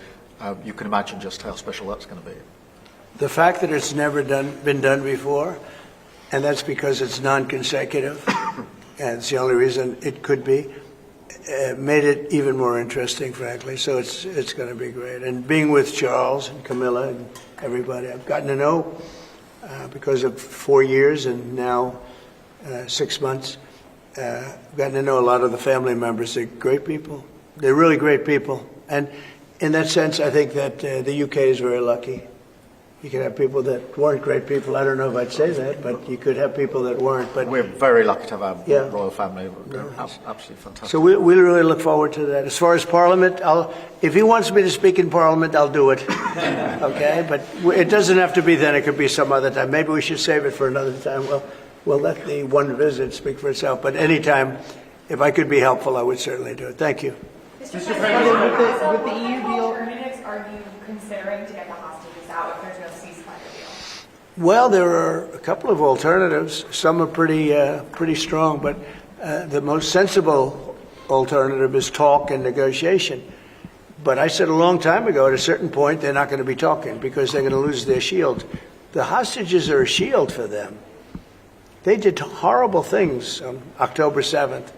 you can imagine just how special that's going to be. The fact that it's never been done before, and that's because it's non-consecutive, and it's the only reason it could be, made it even more interesting, frankly. So it's going to be great. And being with Charles and Camilla and everybody, I've gotten to know because of 4 years and now 6 months. I've gotten to know a lot of the family members. They're great people. They're really great people. And in that sense, I think that the UK is very lucky. You could have people that weren't great people. I don't know if I'd say that, but you could have people that weren't. But we're very lucky to have our royal family. Absolutely fantastic. So we really look forward to that. As far as Parliament, if he wants me to speak in Parliament, I'll do it. Okay? But it doesn't have to be then. It could be some other time. Maybe we should save it for another time. Well, we'll let the one visit speak for itself. But anytime, if I could be helpful, I would certainly do it. Thank you. Mr. President, with the EU deal, alternatives are you considering to get the hostages out if there's no ceasefire deal? Well, there are a couple of alternatives. Some are pretty strong, but the most sensible alternative is talk and negotiation. But I said a long time ago, at a certain point, they're not going to be talking because they're going to lose their shield. The hostages are a shield for them. They did horrible things on October 7th,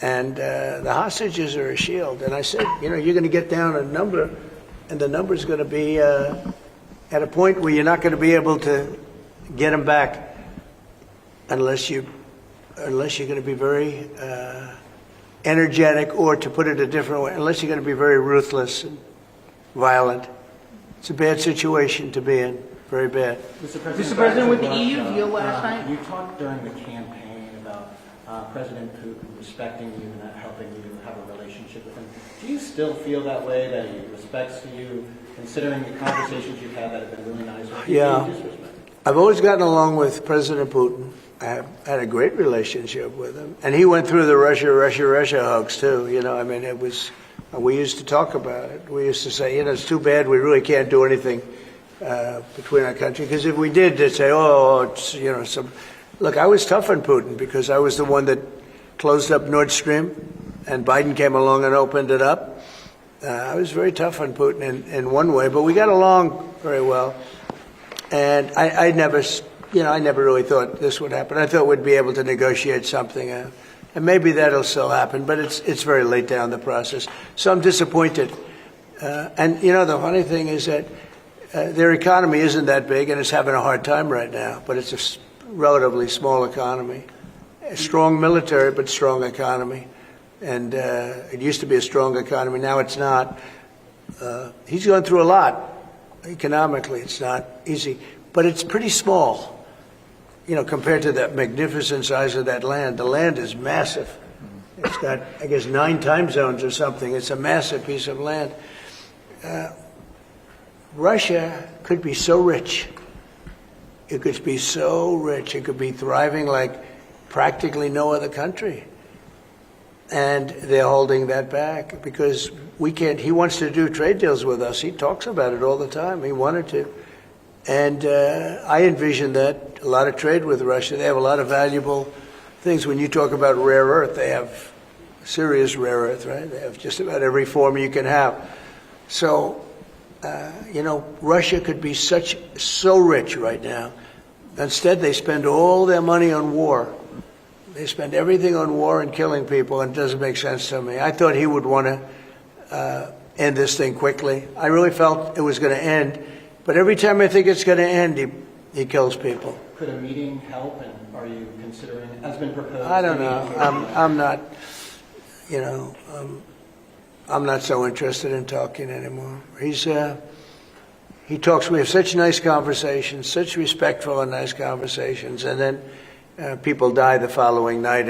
and the hostages are a shield. And I said, you're going to get down a number, and the number's going to be at a point where you're not going to be able to get them back unless you're going to be very energetic, or to put it a different way, unless you're going to be very ruthless and violent. It's a bad situation to be in. Very bad. Mr. President, with the EU deal last night, you talked during the campaign about President Putin respecting you and not helping you have a relationship with him. Do you still feel that way, that he respects you, considering the conversations you've had that have been really nice with you? Yeah. I've always gotten along with President Putin. I have had a great relationship with him. And he went through the Russia hoax, too. I mean, it was, we used to talk about it. We used to say, it's too bad we really can't do anything between our country, because if we did, they'd say, look, I was tough on Putin because I was the one that closed up Nord Stream, and Biden came along and opened it up. I was very tough on Putin in one way, but we got along very well. And I never really thought this would happen. I thought we'd be able to negotiate something, and maybe that'll still happen, but it's very late down the process. So I'm disappointed. And the funny thing is that their economy isn't that big, and it's having a hard time right now, but it's a relatively small economy. A strong military, but strong economy. And it used to be a strong economy. Now it's not. He's going through a lot economically. It's not easy. But it's pretty small, compared to the magnificent size of that land. The land is massive. It's got, I guess, 9 time zones or something. It's a massive piece of land. Russia could be so rich. It could be so rich. It could be thriving like practically no other country. And they're holding that back because we can't. He wants to do trade deals with us. He talks about it all the time. He wanted to. And I envision that a lot of trade with Russia. They have a lot of valuable things. When you talk about rare earth, they have serious rare earth, right? They have just about every form you can have. So, Russia could be so rich right now. Instead, they spend all their money on war. They spend everything on war and killing people, and it doesn't make sense to me. I thought he would want to end this thing quickly. I really felt it was going to end, but every time I think it's going to end, he kills people. Could a meeting help, and are you considering, has been proposed? I don't know. I'm not, I'm not so interested in talking anymore. He talks, we have such nice conversations, such respectful and nice conversations, and then people die the following night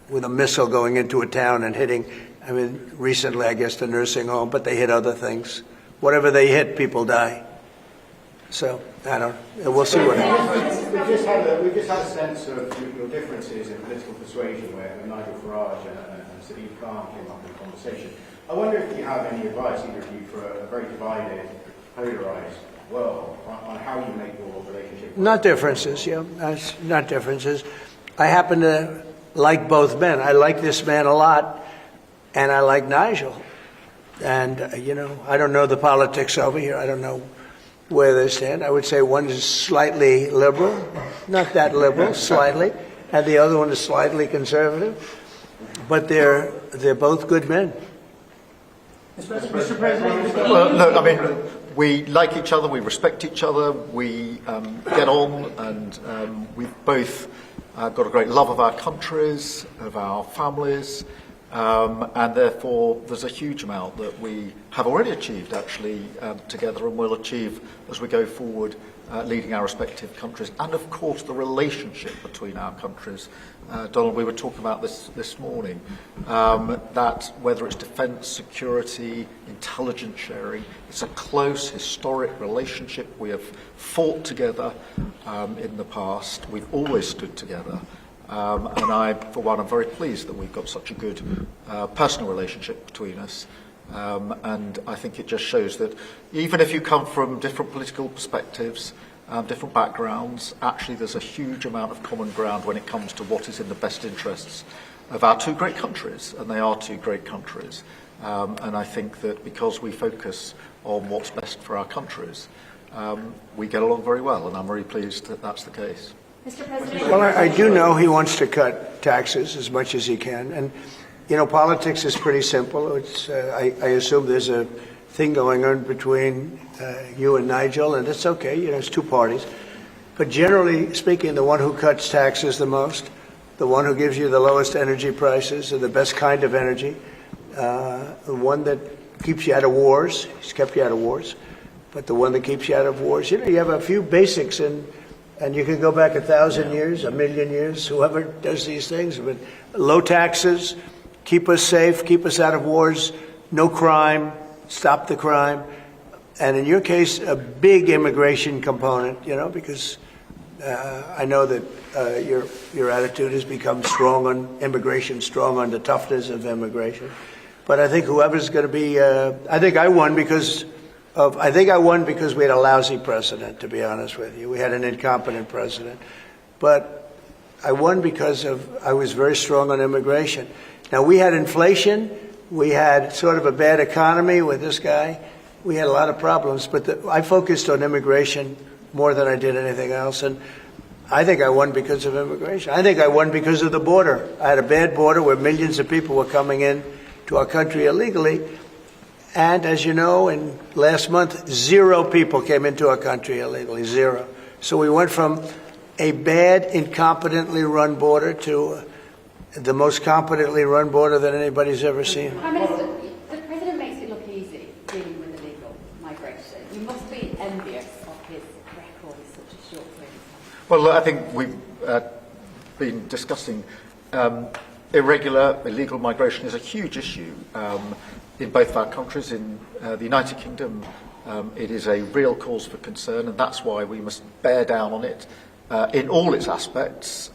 with a missile going into a town and hitting, recently, I guess, the nursing home, but they hit other things. Whatever they hit, people die. So, I don't know. We'll see what happens. We've just had a sense of your differences in political persuasion where Nigel Farage and Sadiq Khan came up in conversation. I wonder if you have any advice, either of you, for a very divided, polarised world on how you make your relationship. Not differences, not differences. I happen to like both men. I like this man a lot, and I like Nigel. And, I don't know the politics over here. I don't know where they stand. I would say one is slightly liberal, not that liberal, slightly, and the other one is slightly conservative. But they're both good men. Mr. President. Well, no, we like each other, we respect each other, we get on, and we've both got a great love of our countries, of our families, and therefore there's a huge amount that we have already achieved actually together and will achieve as we go forward leading our respective countries, and of course the relationship between our countries. Donald, we were talking about this morning, that whether it's defence, security, intelligence sharing, it's a close historic relationship. We have fought together in the past. We've always stood together. And I, for one, am very pleased that we've got such a good personal relationship between us. And I think it just shows that even if you come from different political perspectives, different backgrounds, actually there's a huge amount of common ground when it comes to what is in the best interests of our two great countries, and they are two great countries. And I think that because we focus on what's best for our countries, we get along very well, and I'm very pleased that that's the case. Mr. President. Well, I do know he wants to cut taxes as much as he can. And, politics is pretty simple. I assume there's a thing going on between you and Nigel, and it's okay. It's two parties. But generally speaking, the one who cuts taxes the most, the one who gives you the lowest energy prices and the best kind of energy, the one that keeps you out of wars, he's kept you out of wars, but the one that keeps you out of wars, you have a few basics and you can go back 1,000 years, 1,000,000 years, whoever does these things. But low taxes, keep us safe, keep us out of wars, no crime, stop the crime. And in your case, a big immigration component, because I know that your attitude has become strong on immigration, strong on the toughness of immigration. But I think whoever's going to be, I think I won because we had a lousy president, to be honest with you. We had an incompetent president. But I won because I was very strong on immigration. Now, we had inflation. We had sort of a bad economy with this guy. We had a lot of problems. But I focused on immigration more than I did anything else. And I think I won because of immigration. I think I won because of the border. I had a bad border where millions of people were coming in to our country illegally. And as you know, in last month, 0 people came into our country illegally, 0. So we went from a bad, incompetently run border to the most competently run border that anybody's ever seen. Prime Minister, the President makes it look easy dealing with illegal migration. You must be envious of his record in such a short period of time. Well, I think we've been discussing illegal migration is a huge issue in both of our countries. In the United Kingdom, it is a real cause for concern, and that's why we must bear down on it in all its aspects,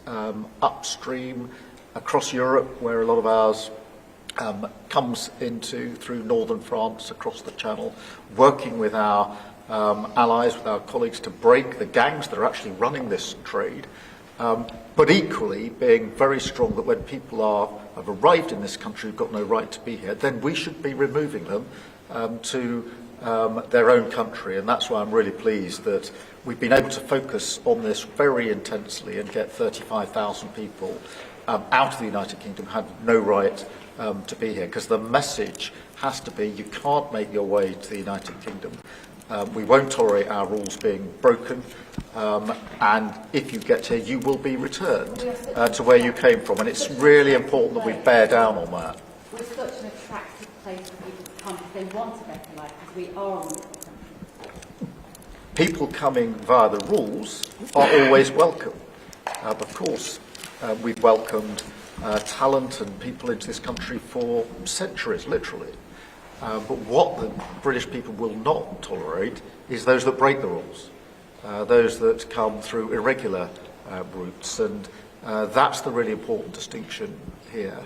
upstream, across Europe, where a lot of ours comes through northern France, across the Channel, working with our allies, with our colleagues to break the gangs that are actually running this trade, but equally being very strong that when people have arrived in this country who've got no right to be here, then we should be removing them to their own country. And that's why I'm really pleased that we've been able to focus on this very intensely and get 35,000 people out of the United Kingdom who had no right to be here, because the message has to be you can't make your way to the United Kingdom. We won't tolerate our rules being broken, and if you get here, you will be returned to where you came from. And it's really important that we bear down on that. We're such an attractive place for people to come if they want a better life, because we are on the People coming via the rules are always welcome. Of course, we've welcomed talent and people into this country for centuries, literally. But what the British people will not tolerate is those that break the rules, those that come through irregular routes, and that's the really important distinction here.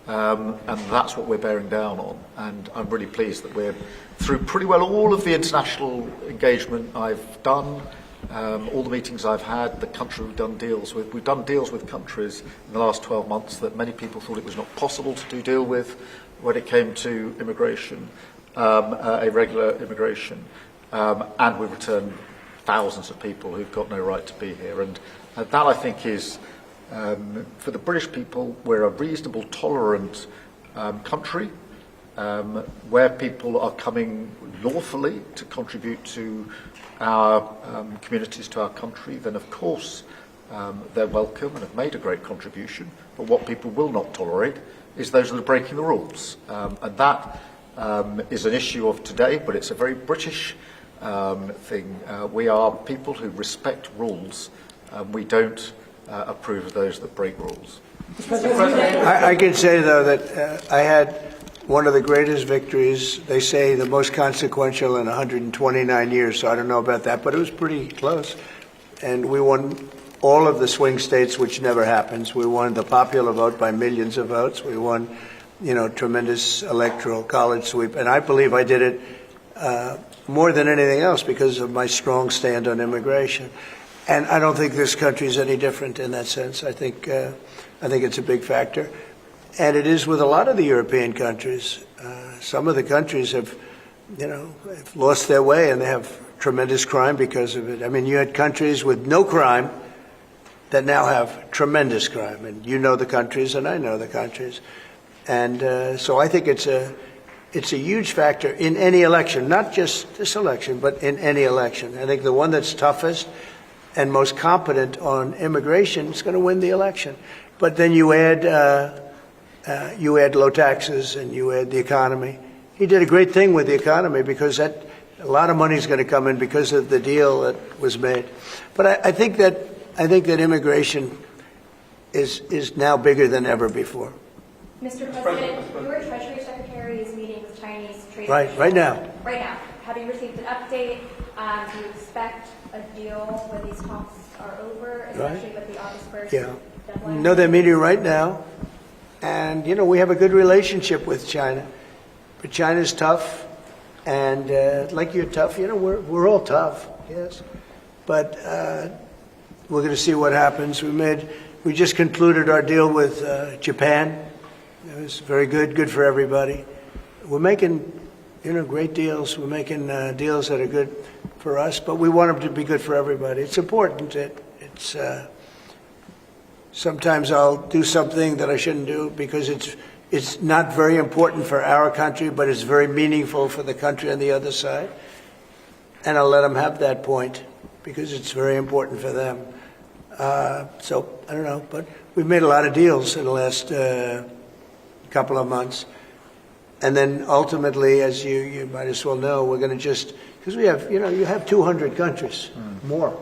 And that's what we're bearing down on. And I'm really pleased that we're through pretty well all of the international engagement I've done, all the meetings I've had, the country we've done deals with. We've done deals with countries in the last 12 months that many people thought it was not possible to deal with when it came to immigration, irregular immigration. And we've returned thousands of people who've got no right to be here. And that, I think, is, for the British people, we're a reasonable, tolerant country where people are coming lawfully to contribute to our communities, to our country. Then, of course, they're welcome and have made a great contribution. But what people will not tolerate is those that are breaking the rules. And that is an issue of today, but it's a very British thing. We are people who respect rules. We don't approve of those that break rules. I can say, though, that I had one of the greatest victories, they say the most consequential in 129 years, so I don't know about that, but it was pretty close. And we won all of the swing states, which never happens. We won the popular vote by millions of votes. We won, tremendous electoral college sweep. And I believe I did it more than anything else because of my strong stand on immigration. And I don't think this country is any different in that sense. I think it's a big factor. And it is with a lot of the European countries. Some of the countries have lost their way, and they have tremendous crime because of it. I mean, you had countries with no crime that now have tremendous crime. And you know the countries, and I know the countries. And so I think it's a huge factor in any election, not just this election, but in any election. I think the one that's toughest and most competent on immigration is going to win the election. But then you add low taxes and you add the economy. He did a great thing with the economy because a lot of money is going to come in because of the deal that was made. But I think that immigration is now bigger than ever before. Mr. President, your Treasury Secretary is meeting with Chinese trade officials. Right now. Right now. Have you received an update? Do you expect a deal when these talks are over, especially with the August 1st deadline? No, they're meeting right now. And, we have a good relationship with China. But China's tough. And like you're tough, we're all tough, yes. But we're going to see what happens. We just concluded our deal with Japan. It was very good for everybody. We're making, great deals. We're making deals that are good for us, but we want them to be good for everybody. It's important. It's sometimes I'll do something that I shouldn't do because it's not very important for our country, but it's very meaningful for the country on the other side. And I'll let them have that point because it's very important for them. So I don't know, but we've made a lot of deals in the last couple of months. And then ultimately, as you might as well know, we're going to because we have, you have 200 countries, more,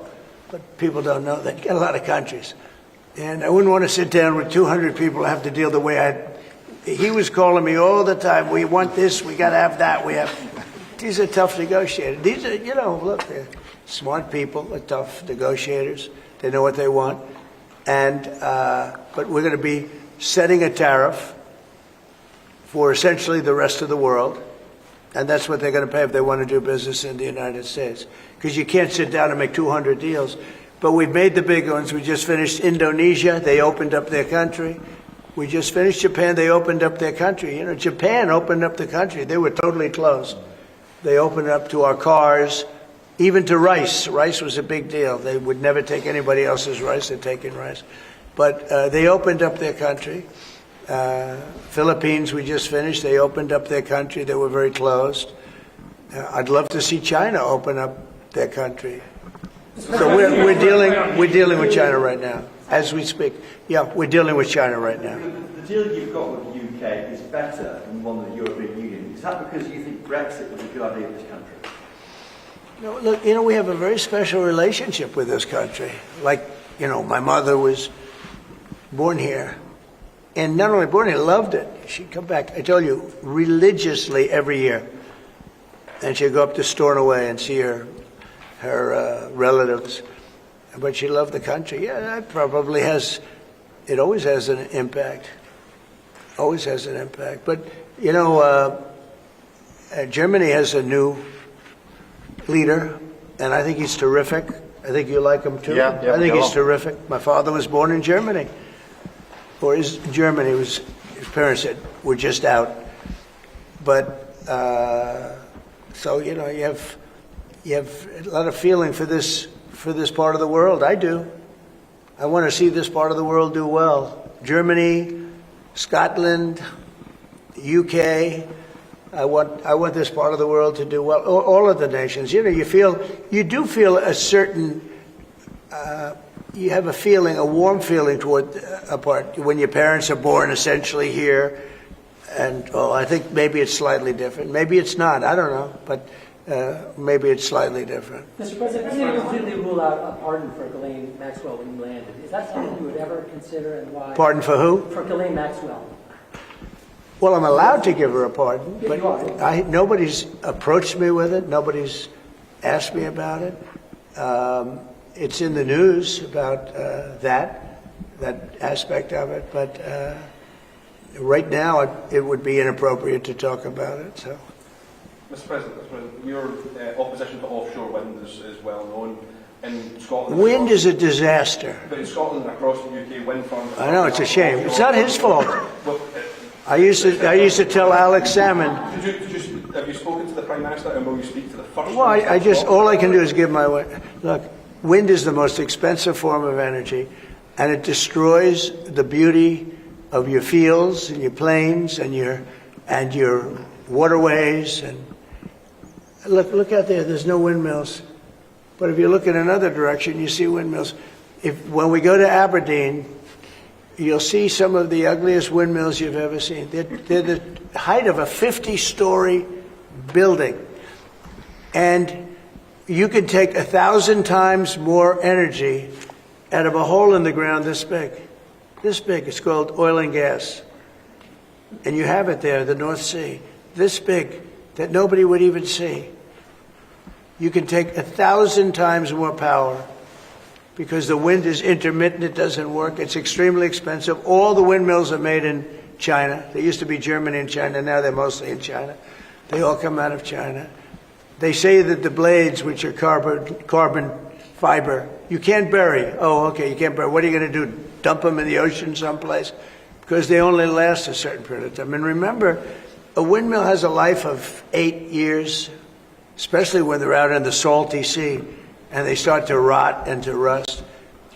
but people don't know that. You got a lot of countries. And I wouldn't want to sit down with 200 people and have to deal the way he was calling me all the time. We want this, we got to have that. These are tough negotiators. These are, look, they're smart people, they're tough negotiators. They know what they want. And, but we're going to be setting a tariff for essentially the rest of the world. And that's what they're going to pay if they want to do business in the United States. Because you can't sit down and make 200 deals. But we've made the big ones. We just finished Indonesia. They opened up their country. We just finished Japan. They opened up their country. You know, Japan opened up the country. They were totally closed. They opened up to our cars, even to rice. Rice was a big deal. They would never take anybody else's rice. They're taking rice. But they opened up their country. Philippines, we just finished. They opened up their country. They were very closed. I'd love to see China open up their country. So we're dealing with China right now, as we speak. Yeah, we're dealing with China right now. The deal you've got with the UK is better than one with the European Union. Is that because you think Brexit was a good idea for this country? No, look, you know, we have a very special relationship with this country. Like, you know, my mother was born here. And not only born here, loved it. She'd come back, I told you, religiously every year. And she'd go up to Stornoway and see her relatives. But she loved the country. Yeah, that probably has, it always has an impact. Always has an impact. But, you know, Germany has a new leader, and I think he's terrific. I think you like him too. Yeah, I think he's terrific. My father was born in Germany. Or his Germany was, his parents said, we're just out. But, so, you know, you have a lot of feeling for this part of the world. I do. I want to see this part of the world do well. Germany, Scotland, UK. I want this part of the world to do well. All of the nations. You know, you do feel a certain, you have a feeling, a warm feeling toward a part when your parents are born essentially here. And I think maybe it's slightly different. Maybe it's not. I don't know. But maybe it's slightly different. Mr. President, can you completely rule out a pardon for Ghislaine Maxwell when you landed? Is that something you would ever consider, and why? Pardon for who? For Ghislaine Maxwell. Well, I'm allowed to give her a pardon, Yeah, but you are. nobody's approached me with it. Nobody's asked me about it. It's in the news about that aspect of it, but right now it would be inappropriate to talk about it. So. Mr. President, your opposition to offshore wind is well known. In Scotland, Wind is a disaster. But in Scotland and across the UK, wind farms... I know, it's a shame. It's not his fault. Well, I used to tell Alex Salmon. Have you spoken to the Prime Minister, and will you speak to the First Well, Minister? all I can do is give my way. Look, wind is the most expensive form of energy, and it destroys the beauty of your fields and your plains and your waterways. And look out there. There's no windmills. But if you look in another direction, you see windmills. When we go to Aberdeen, you'll see some of the ugliest windmills you've ever seen. They're the height of a 50-story building. And you can take 1,000 times more energy out of a hole in the ground this big. This big. It's called oil and gas. And you have it there, the North Sea. This big, that nobody would even see. You can take 1,000 times more power because the wind is intermittent, it doesn't work, it's extremely expensive. All the windmills are made in China. They used to be Germany and China, now they're mostly in China. They all come out of China. They say that the blades, which are carbon fiber, you can't bury. Oh, okay, you can't bury. What are you going to do, dump them in the ocean someplace? Because they only last a certain period of time. And remember, a windmill has a life of 8 years, especially when they're out in the salty sea and they start to rot and to rust.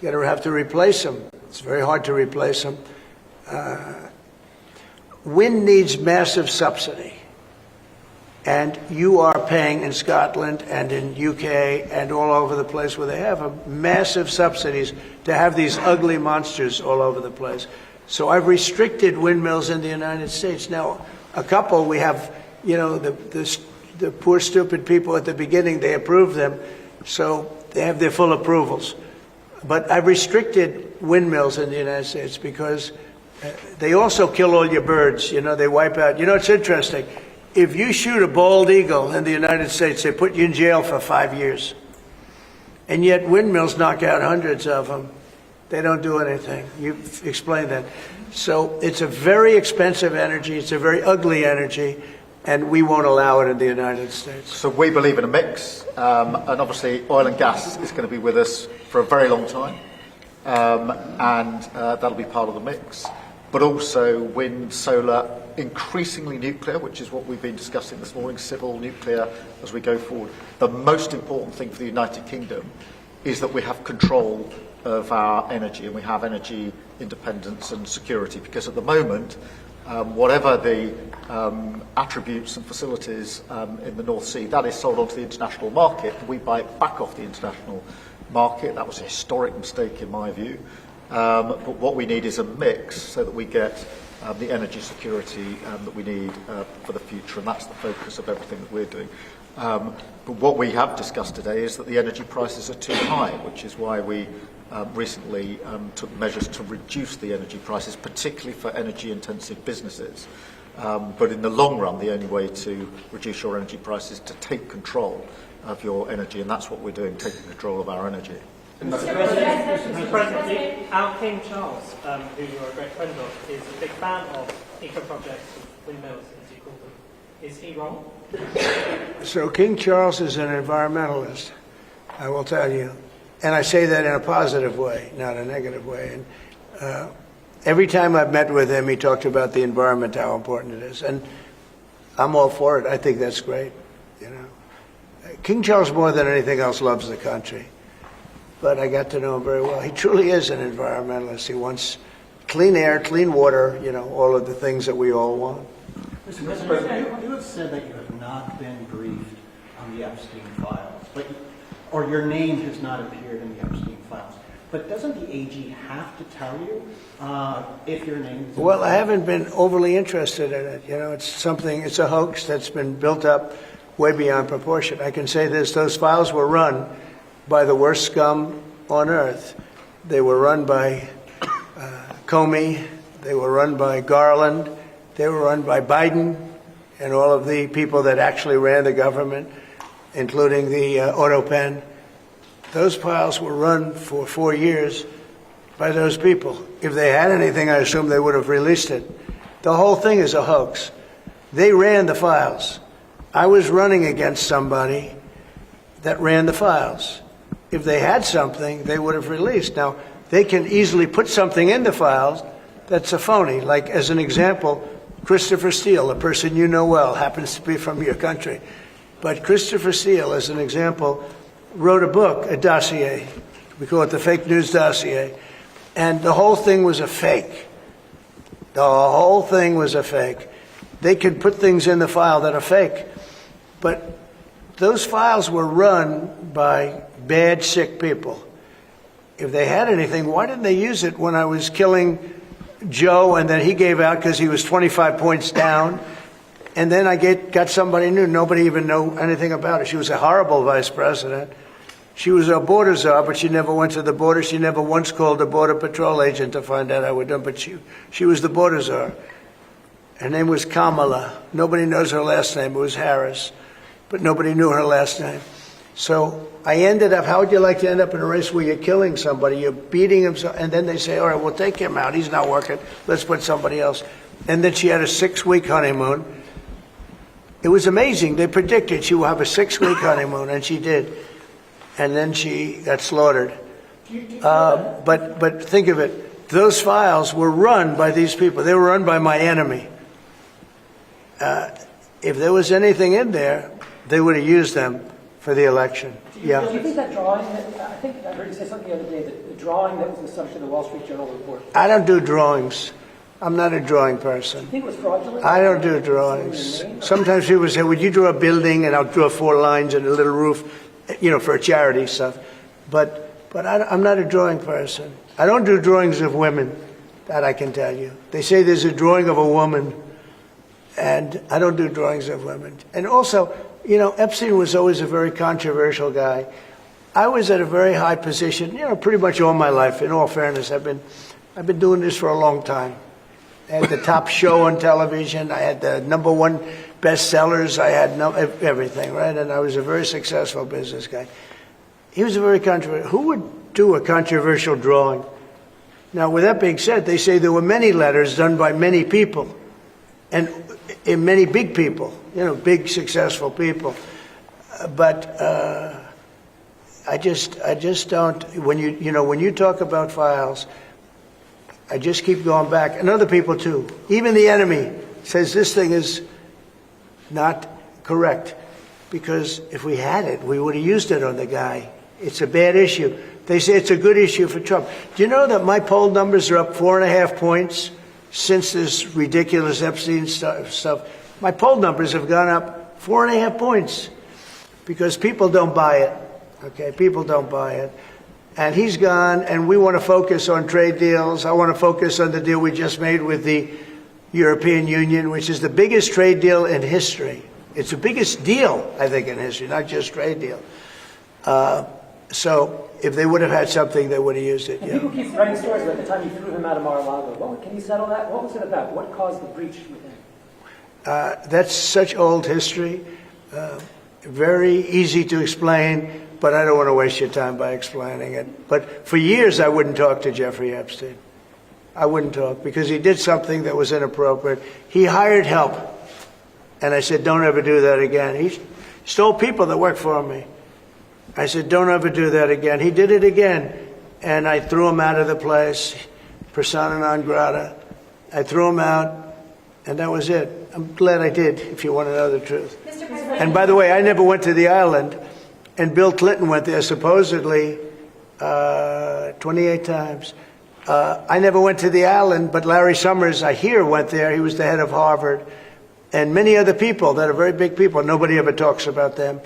You have to replace them. It's very hard to replace them. Wind needs massive subsidy. And you are paying in Scotland and in UK and all over the place where they have massive subsidies to have these ugly monsters all over the place. So I've restricted windmills in the United States. Now, a couple we have, you know, the poor stupid people at the beginning, they approve them, so they have their full approvals. But I've restricted windmills in the United States because they also kill all your birds. You know, they wipe out. You know, it's interesting. If you shoot a bald eagle in the United States, they put you in jail for 5 years. And yet windmills knock out hundreds of them. They don't do anything. You explained that. So it's a very expensive energy. It's a very ugly energy, and we won't allow it in the United States. So we believe in a mix, and obviously oil and gas is going to be with us for a very long time, and that'll be part of the mix. But also wind, solar, increasingly nuclear, which is what we've been discussing this morning, civil nuclear as we go forward. The most important thing for the United Kingdom is that we have control of our energy, and we have energy independence and security, because at the moment, whatever the attributes and facilities in the North Sea, that is sold onto the international market, and we buy it back off the international market. That was a historic mistake in my view. But what we need is a mix so that we get the energy security that we need for the future, and that's the focus of everything that we're doing. But what we have discussed today is that the energy prices are too high, which is why we recently took measures to reduce the energy prices, particularly for energy-intensive businesses. But in the long run, the only way to reduce your energy prices is to take control of your energy, and that's what we're doing, taking control of our energy. Mr. President, our King Charles, who you're a great friend of, is a big fan of eco-projects, windmills, as you call them. Is he wrong? So King Charles is an environmentalist, I will tell you. And I say that in a positive way, not a negative way. And every time I've met with him, he talked about the environment, how important it is. And I'm all for it. I think that's great. You know, King Charles, more than anything else, loves the country. But I got to know him very well. He truly is an environmentalist. He wants clean air, clean water, you know, all of the things that we all want. Mr. President, you have said that you have not been briefed on the Epstein files, or your name has not appeared in the Epstein files. But doesn't the AG have to tell you if your name is... Well, I haven't been overly interested in it. You know, it's a hoax that's been built up way beyond proportion. I can say this, those files were run by the worst scum on earth. They were run by Comey, they were run by Garland, they were run by Biden and all of the people that actually ran the government, including the auto pen. Those files were run for 4 years by those people. If they had anything, I assume they would have released it. The whole thing is a hoax. They ran the files. I was running against somebody that ran the files. If they had something, they would have released. Now, they can easily put something in the files that's a phony. Like, as an example, Christopher Steele, a person you know well, happens to be from your country. But Christopher Steele, as an example, wrote a book, a dossier. We call it the fake news dossier. And the whole thing was a fake. The whole thing was a fake. They could put things in the file that are fake. But those files were run by bad, sick people. If they had anything, why didn't they use it when I was killing Joe and then he gave out because he was 25 points down? And then I got somebody new. Nobody even knew anything about it. She was a horrible vice president. She was a border czar, but she never went to the border. She never once called a border patrol agent to find out how we're done. But she was the border czar. Her name was Kamala. Nobody knows her last name. It was Harris. But nobody knew her last name. So I ended up, how would you like to end up in a race where you're killing somebody, you're beating him, and then they say, all right, we'll take him out. He's not working. Let's put somebody else. And then she had a 6-week honeymoon. It was amazing. They predicted she would have a 6-week honeymoon, and she did. And then she got slaughtered. But think of it. Those files were run by these people. They were run by my enemy. If there was anything in there, they would have used them for the election. Yeah. Do you think that drawing, I think I heard you say something the other day, that the drawing that was the subject of the Wall Street Journal report. I don't do drawings. I'm not a drawing person. Do you think it was fraudulent? I don't do drawings. Sometimes people say, would you draw a building? And I'll draw 4 lines and a little roof, you know, for charity stuff. But I'm not a drawing person. I don't do drawings of women, that I can tell you. They say there's a drawing of a woman, and I don't do drawings of women. And also, you know, Epstein was always a very controversial guy. I was at a very high position, you know, pretty much all my life. In all fairness, I've been doing this for a long time. I had the top show on television. I had the #1 bestsellers. I had everything, right? And I was a very successful business guy. He was a very controversial. Who would do a controversial drawing? Now, with that being said, they say there were many letters done by many people, and many big people, big successful people. But I just don't. When you talk about files, I just keep going back, and other people too. Even the enemy says this thing is not correct, because if we had it, we would have used it on the guy. It's a bad issue. They say it's a good issue for Trump. Do you know that my poll numbers are up 4.5 points since this ridiculous Epstein stuff? My poll numbers have gone up 4.5 points because people don't buy it. Okay, people don't buy it. And he's gone, and we want to focus on trade deals. I want to focus on the deal we just made with the European Union, which is the biggest trade deal in history. It's the biggest deal, I think, in history, not just trade deal. So if they would have had something, they would have used it. And people keep writing stories about the time you threw him out of Mar-a-Lago. Can you settle that? What was it about? What caused the breach with him? That's such old history. Very easy to explain, but I don't want to waste your time by explaining it. But for years, I wouldn't talk to Jeffrey Epstein. I wouldn't talk because he did something that was inappropriate. He hired help. And I said, don't ever do that again. He stole people that worked for me. I said, don't ever do that again. He did it again. And I threw him out of the place, persona non grata. I threw him out, and that was it. I'm glad I did, if you want to know the truth. And by the way, I never went to the island, and Bill Clinton went there supposedly 28 times. I never went to the island, but Larry Summers, I hear, went there. He was the head of Harvard. And many other people that are very big people. Nobody ever talks about them.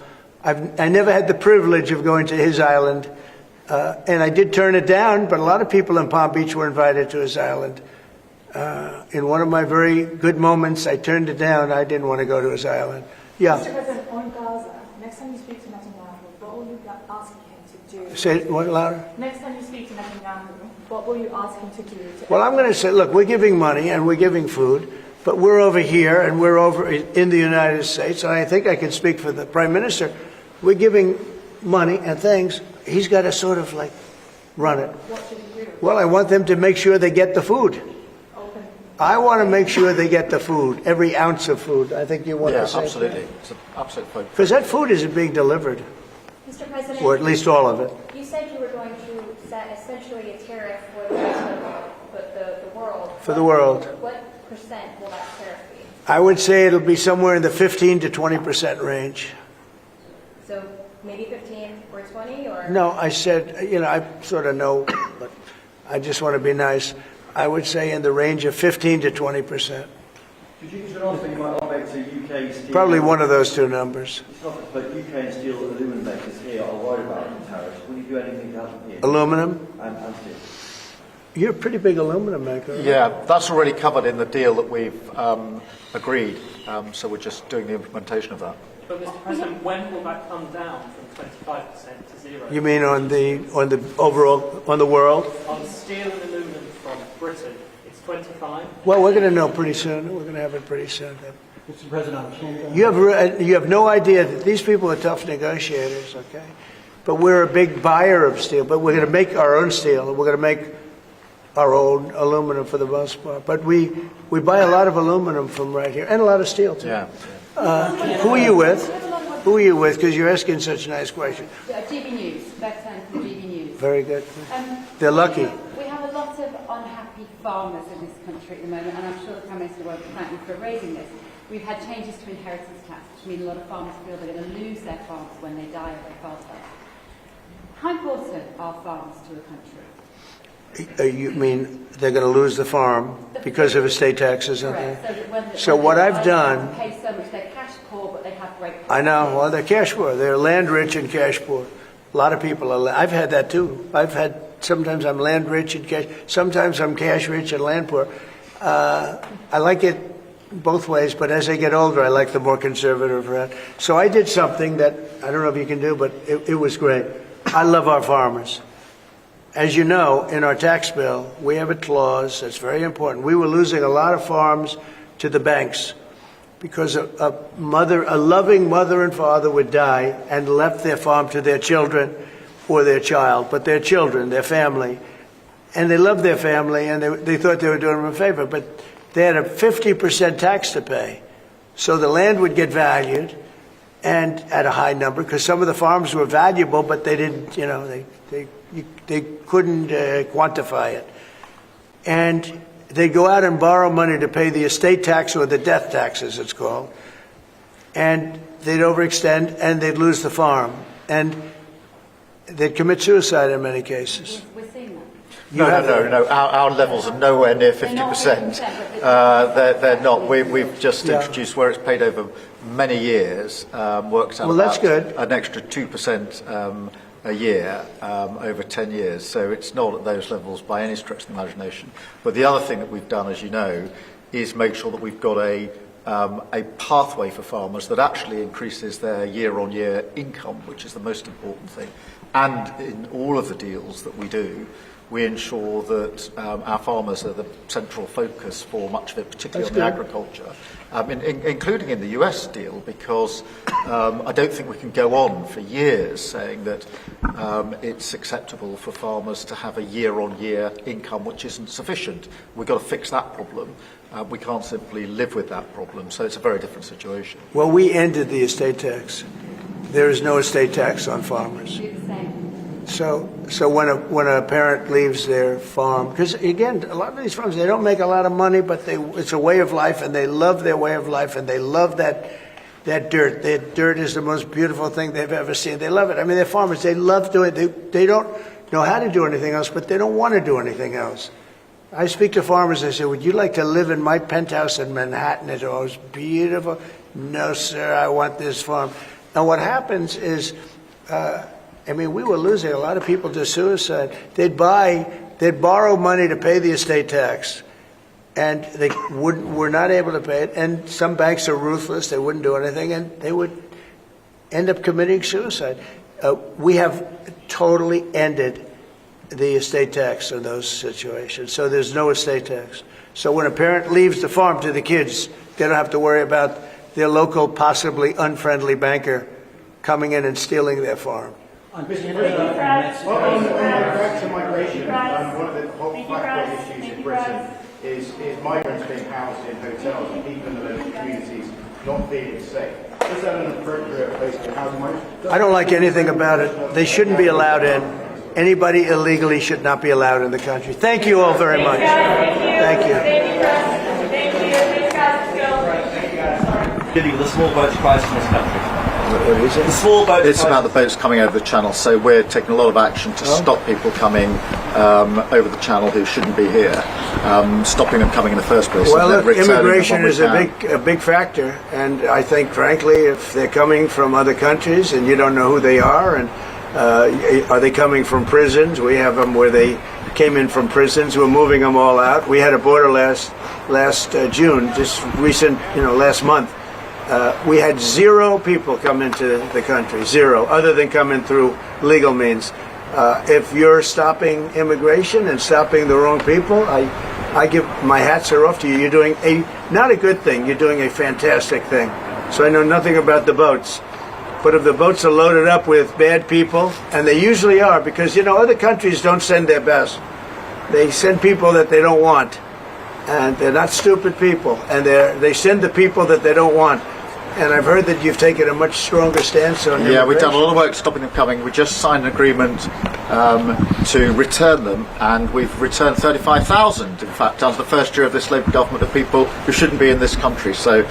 I never had the privilege of going to his island. And I did turn it down, but a lot of people in Palm Beach were invited to his island. In one of my very good moments, I turned it down. I didn't want to go to his island. Yeah. Mr. President, on Gaza, next time you speak to Netanyahu, what will you ask him to do? Say it what, louder? Next time you speak to Netanyahu, what will you ask him to do? Well, I'm going to say, look, we're giving money and we're giving food, but we're over here and we're over in the United States, and I think I can speak for the Prime Minister. We're giving money and things. He's got to sort of like run it. What should he do? Well, I want them to make sure they get the food. I want to make sure they get the food, every ounce of food. I think you want to say that. Absolutely. It's an absolute point. Because that food isn't being delivered, Mr. President, or at least all of it. you said you were going to set essentially a tariff for the rest of the world. For the world. What percent will that tariff be? I would say it'll be somewhere in the 15 to 20% range. So maybe 15 or 20 or? No, I said, I sort of know, but I just want to be nice. I would say in the range of 15 to 20%. Could you just also think about operate to UK steel? Probably one of those two numbers. It's not, but UK and steel aluminum makers here are worried about the tariffs. Will you do anything to help them here? Aluminum? And steel. You're a pretty big aluminum maker. Right? Yeah, that's already covered in the deal that we've agreed. So we're just doing the implementation of that. But Mr. President, when will that come down from 25% to 0? You mean on the overall, on the world? On steel and aluminum from Britain, it's 25. Well, we're going to know pretty soon. We're going to have it pretty soon. Mr. President, You have no idea that these people are tough negotiators, okay? But we're a big buyer of steel. But we're going to make our own steel. We're going to make our own aluminum for the most part. But we buy a lot of aluminum from right here, and a lot of steel too. Yeah. Who are you with? Who are you with? Because you're asking such nice questions. GB News, Beckton from GB News. Very good. They're lucky. We have a lot of unhappy farmers in this country at the moment, and I'm sure the Prime Minister won't thank you for raising this. We've had changes to inheritance tax, which mean a lot of farmers feel they're going to lose their farms when they die or their farms die. How important are farms to the country? You mean they're going to lose the farm because of estate taxes? Correct. So what I've done... Pay so much, they're cash poor, but they have great... I know. Well, they're cash poor. They're land rich and cash poor. A lot of people are... I've had that too. Sometimes I'm land rich and cash... Sometimes I'm cash rich and land poor. I like it both ways, but as I get older, I like the more conservative route. So I did something that I don't know if you can do, but it was great. I love our farmers. As you know, in our tax bill, we have a clause that's very important. We were losing a lot of farms to the banks because a loving mother and father would die and left their farm to their children or their child, but their children, their family. and they loved their family, and they thought they were doing them a favor, but they had a 50% tax to pay. So the land would get valued, and at a high number, because some of the farms were valuable, but they didn't, they couldn't quantify it. And they'd go out and borrow money to pay the estate tax, or the death tax, as it's called, and they'd overextend, and they'd lose the farm. And they'd commit suicide in many cases. We're seeing that. No. Our levels are nowhere near 50%. They're not. We've just introduced where it's paid over many years. Works out. Well, that's about good. An extra 2% a year over 10 years. So it's not at those levels by any stretch of the imagination. But the other thing that we've done, as you know, is make sure that we've got a pathway for farmers that actually increases their year-on-year income, which is the most important thing. And in all of the deals that we do, we ensure that our farmers are the central focus for much of it, particularly on the agriculture, including in the US deal, because I don't think we can go on for years saying that it's acceptable for farmers to have a year-on-year income which isn't sufficient. We've got to fix that problem. We can't simply live with that problem, so it's a very different situation. Well, we ended the estate tax. There is no estate tax on farmers. So when a parent leaves their farm, because again, a lot of these farms, they don't make a lot of money, but it's a way of life, and they love their way of life, and they love that dirt. That dirt is the most beautiful thing they've ever seen. They love it. I mean, they're farmers. They love doing it. They don't know how to do anything else, but they don't want to do anything else. I speak to farmers. I say, "Would you like to live in my penthouse in Manhattan? It's always beautiful." "No, sir. I want this farm." And what happens is, we were losing a lot of people to suicide. They'd borrow money to pay the estate tax, and they were not able to pay it. And some banks are ruthless; they wouldn't do anything, and they would end up committing suicide. We have totally ended the estate tax in those situations. So there's no estate tax. So when a parent leaves the farm to the kids, they don't have to worry about their local, possibly unfriendly banker coming in and stealing their farm. Back to migration, one of the hot issues in Britain is migrants being housed in hotels and people in the local communities not feeling safe. Is that an appropriate place for housing migrants? I don't like anything about it. They shouldn't be allowed in. Anybody illegally should not be allowed in the country. Thank you all very much. Thank you. The small boats crisis in this country. What is it? The small boats. It's about the boats coming over the channel, so we're taking a lot of action to stop people coming over the channel who shouldn't be here, stopping them coming in the first place. Well, look, immigration is a big factor, and I think, frankly, if they're coming from other countries and you don't know who they are, and are they coming from prisons? We have them where they came in from prisons. We're moving them all out. We had a border last June, just recent, last month. We had 0 people come into the country, 0, other than coming through legal means. If you're stopping immigration and stopping the wrong people, I give my hats are off to you. You're doing not a good thing. You're doing a fantastic thing. So I know nothing about the boats. But if the boats are loaded up with bad people, and they usually are, because, other countries don't send their best. They send people that they don't want. And they're not stupid people. And they send the people that they don't want. And I've heard that you've taken a much stronger stance on immigration. Yeah, we've done a lot of work stopping them coming. We just signed an agreement to return them, and we've returned 35,000, in fact, under the first year of this Labour government, of people who shouldn't be in this country. So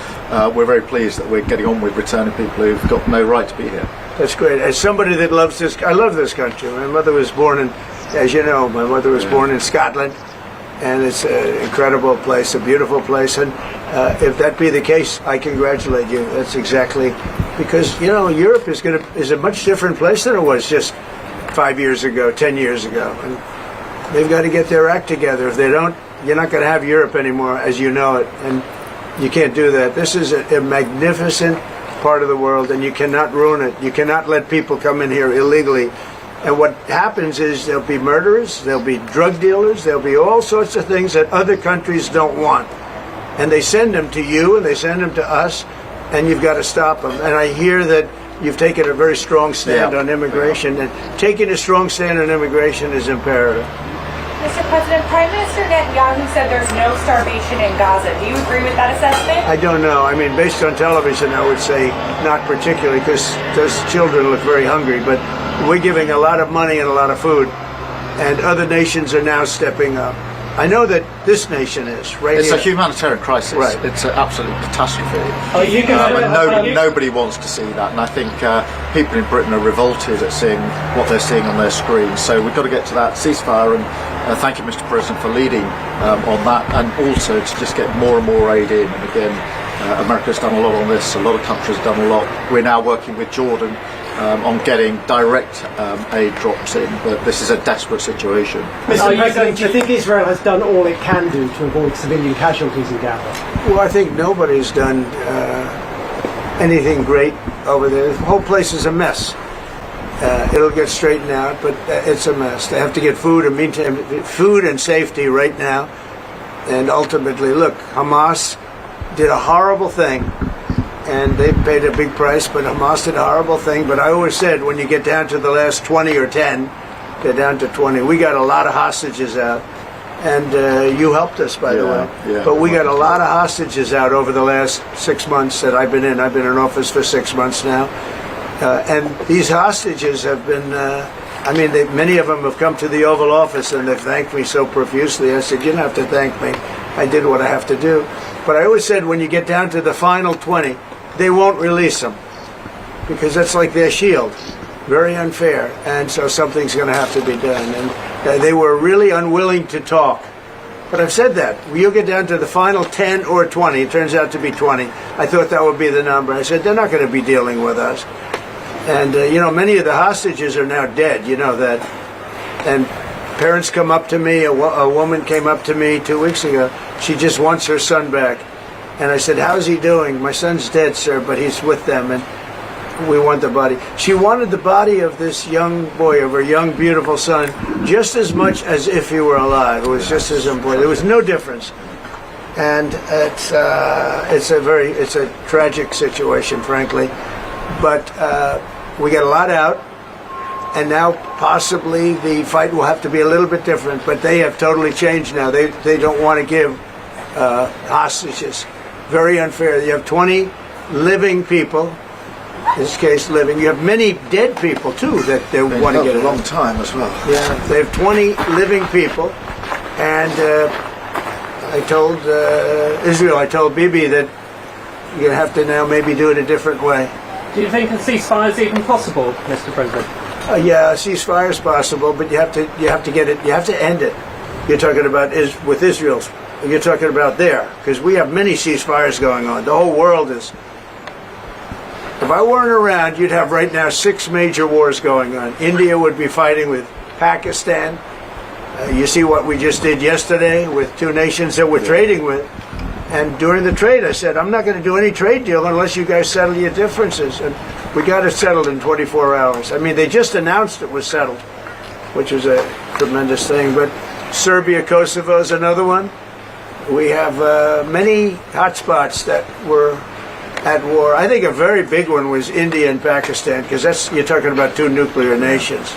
we're very pleased that we're getting on with returning people who've got no right to be here. That's great. As somebody that loves this, I love this country. My mother was born in, as you know, born in Scotland. And it's an incredible place, a beautiful place. And if that be the case, I congratulate you. That's exactly, because, Europe is a much different place than it was just 5 years ago, 10 years ago. And they've got to get their act together. If they don't, you're not going to have Europe anymore as you know it. And you can't do that. This is a magnificent part of the world, and you cannot ruin it. You cannot let people come in here illegally. And what happens is there'll be murderers, there'll be drug dealers, there'll be all sorts of things that other countries don't want. And they send them to you, and they send them to us, and you've got to stop them. And I hear that you've taken a very strong stand on immigration, and taking a strong stand on immigration is imperative. Mr. President, Prime Minister Netanyahu said there's no starvation in Gaza. Do you agree with that assessment? I don't know. I mean, based on television, I would say not particularly, because those children look very hungry. But we're giving a lot of money and a lot of food, and other nations are now stepping up. I know that this nation is right. It's here. a humanitarian crisis. Right. It's an absolute catastrophe. You Nobody wants to see that, and I think people in Britain are revolted at seeing what they're seeing on their screens. So we've got to get to that ceasefire, and thank you, Mr. President, for leading on that, and also to just get more and more aid in. And again, America's done a lot on this. A lot of countries have done a lot. We're now working with Jordan on getting direct aid drops in, but this is a desperate situation. Mr. President, do you think Israel has done all it can do to avoid civilian casualties in Gaza? Well, I think nobody's done anything great over there. The whole place is a mess. It'll get straightened out, but it's a mess. They have to get food and meantime, food and safety right now. And ultimately, look, Hamas did a horrible thing, and they paid a big price, but Hamas did a horrible thing. But I always said, when you get down to the last 20 or 10, get down to 20. We got a lot of hostages out, and you helped us, by the way. Yeah. But we got a lot of hostages out over the last 6 months that I've been in. I've been in office for 6 months now. And these hostages have been, many of them have come to the Oval Office and they've thanked me so profusely. I said, you don't have to thank me. I did what I have to do. But I always said, when you get down to the final 20, they won't release them, because that's like their shield. Very unfair. And so something's going to have to be done. And they were really unwilling to talk. But I've said that. You'll get down to the final 10 or 20. It turns out to be 20. I thought that would be the number. I said, they're not going to be dealing with us. And, many of the hostages are now dead. You know that. And parents come up to me. A woman came up to me 2 weeks ago. She just wants her son back. And I said, how's he doing? My son's dead, sir, but he's with them, and we want the body. She wanted the body of this young boy, of her young, beautiful son, just as much as if he were alive. It was just as important. There was no difference. And it's a tragic situation, frankly. But we got a lot out, and now possibly the fight will have to be a little bit different. But they have totally changed now. They don't want to give hostages. Very unfair. You have 20 living people. In this case, living. You have many dead people too that they want to get a long time as well. Yeah, they have 20 living people, and I told Israel, I told Bibi that you have to now maybe do it a different way. Do you think a ceasefire is even possible, Mr. President? Yeah, a ceasefire is possible, but you have to get it. You have to end it. You're talking about with Israel's. You're talking about there, because we have many ceasefires going on. The whole world is. If I weren't around, you'd have right now 6 major wars going on. India would be fighting with Pakistan. You see what we just did yesterday with 2 nations that we're trading with. And during the trade, I said, I'm not going to do any trade deal unless you guys settle your differences. And we got it settled in 24 hours. I mean, they just announced it was settled, which was a tremendous thing. But Serbia, Kosovo is another one. We have many hotspots that were at war. I think a very big one was India and Pakistan, because you're talking about 2 nuclear nations.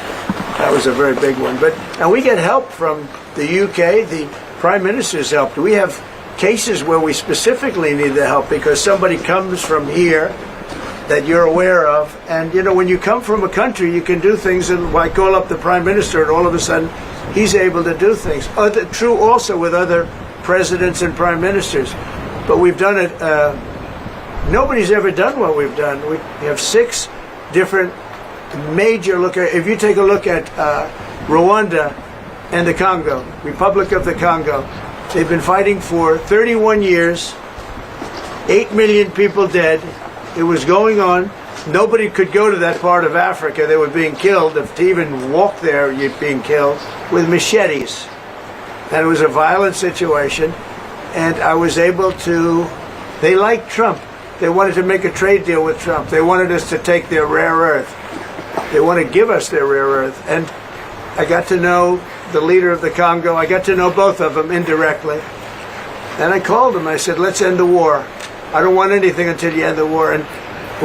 That was a very big one. And we get help from the UK. The Prime Minister's helped. We have cases where we specifically need the help because somebody comes from here that you're aware of. And, when you come from a country, you can do things. And I call up the Prime Minister, and all of a sudden, he's able to do things. True also with other presidents and prime ministers. But we've done it. Nobody's ever done what we've done. We have 6 different major if you take a look at Rwanda and the Congo, Republic of the Congo, they've been fighting for 31 years, 8 million people dead. It was going on. Nobody could go to that part of Africa. They were being killed. If to even walk there, you're being killed with machetes. And it was a violent situation. And I was able to, they liked Trump. They wanted to make a trade deal with Trump. They wanted us to take their rare earth. They want to give us their rare earth. And I got to know the leader of the Congo. I got to know both of them indirectly. And I called him. I said, let's end the war. I don't want anything until you end the war. And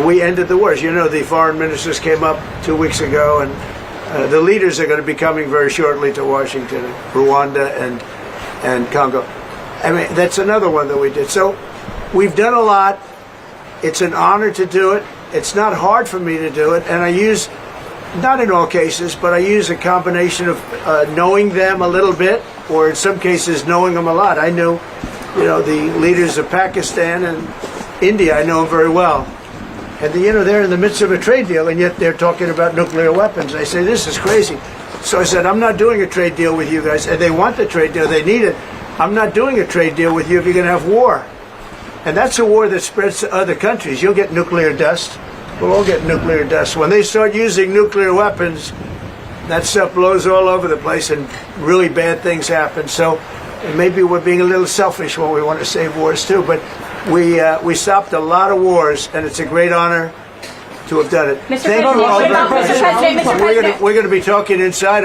we ended the war. As you know, the foreign ministers came up 2 weeks ago, and The leaders are going to be coming very shortly to Washington, Rwanda and Congo. I mean, that's another one that we did. So we've done a lot. It's an honor to do it. It's not hard for me to do it, and I use, not in all cases, but I use a combination of knowing them a little bit, or in some cases knowing them a lot. I know, the leaders of Pakistan and India. I know them very well, and they're in the midst of a trade deal, and yet they're talking about nuclear weapons. I say, this is crazy. So I said, I'm not doing a trade deal with you guys, and they want the trade deal. They need it. I'm not doing a trade deal with you if you're going to have war. And that's a war that spreads to other countries. You'll get nuclear dust. We'll all get nuclear dust. When they start using nuclear weapons, that stuff blows all over the place and really bad things happen. So maybe we're being a little selfish when we want to save wars too. But we stopped a lot of wars, and it's a great honor to have done it. Thank you all very much. We're going to be talking inside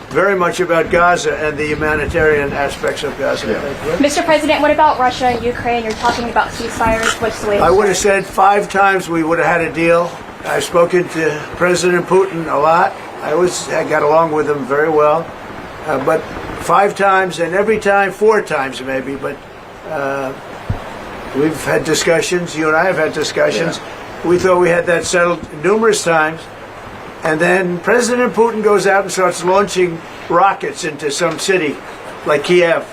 very much about Gaza and the humanitarian aspects of Gaza. Yeah. Mr. President, what about Russia and Ukraine? You're talking about ceasefires. What's the latest? I would have said 5 times we would have had a deal. I've spoken to President Putin a lot. I got along with him very well. But 5 times, and every time 4 times maybe. But we've had discussions. You and I have had discussions. Yeah. We thought we had that settled numerous times. And then President Putin goes out and starts launching rockets into some city like Kiev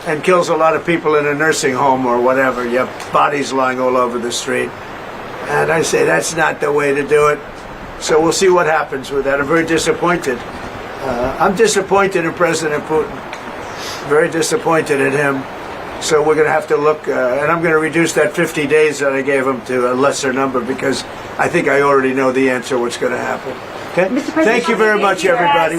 and kills a lot of people in a nursing home or whatever. You have bodies lying all over the street. And I say, that's not the way to do it. So we'll see what happens with that. I'm very disappointed. I'm disappointed in President Putin. Very disappointed in him. So we're going to have to look, and I'm going to reduce that 50 days that I gave him to a lesser number because I think I already know the answer what's going to happen. Okay? Thank you very much, everybody.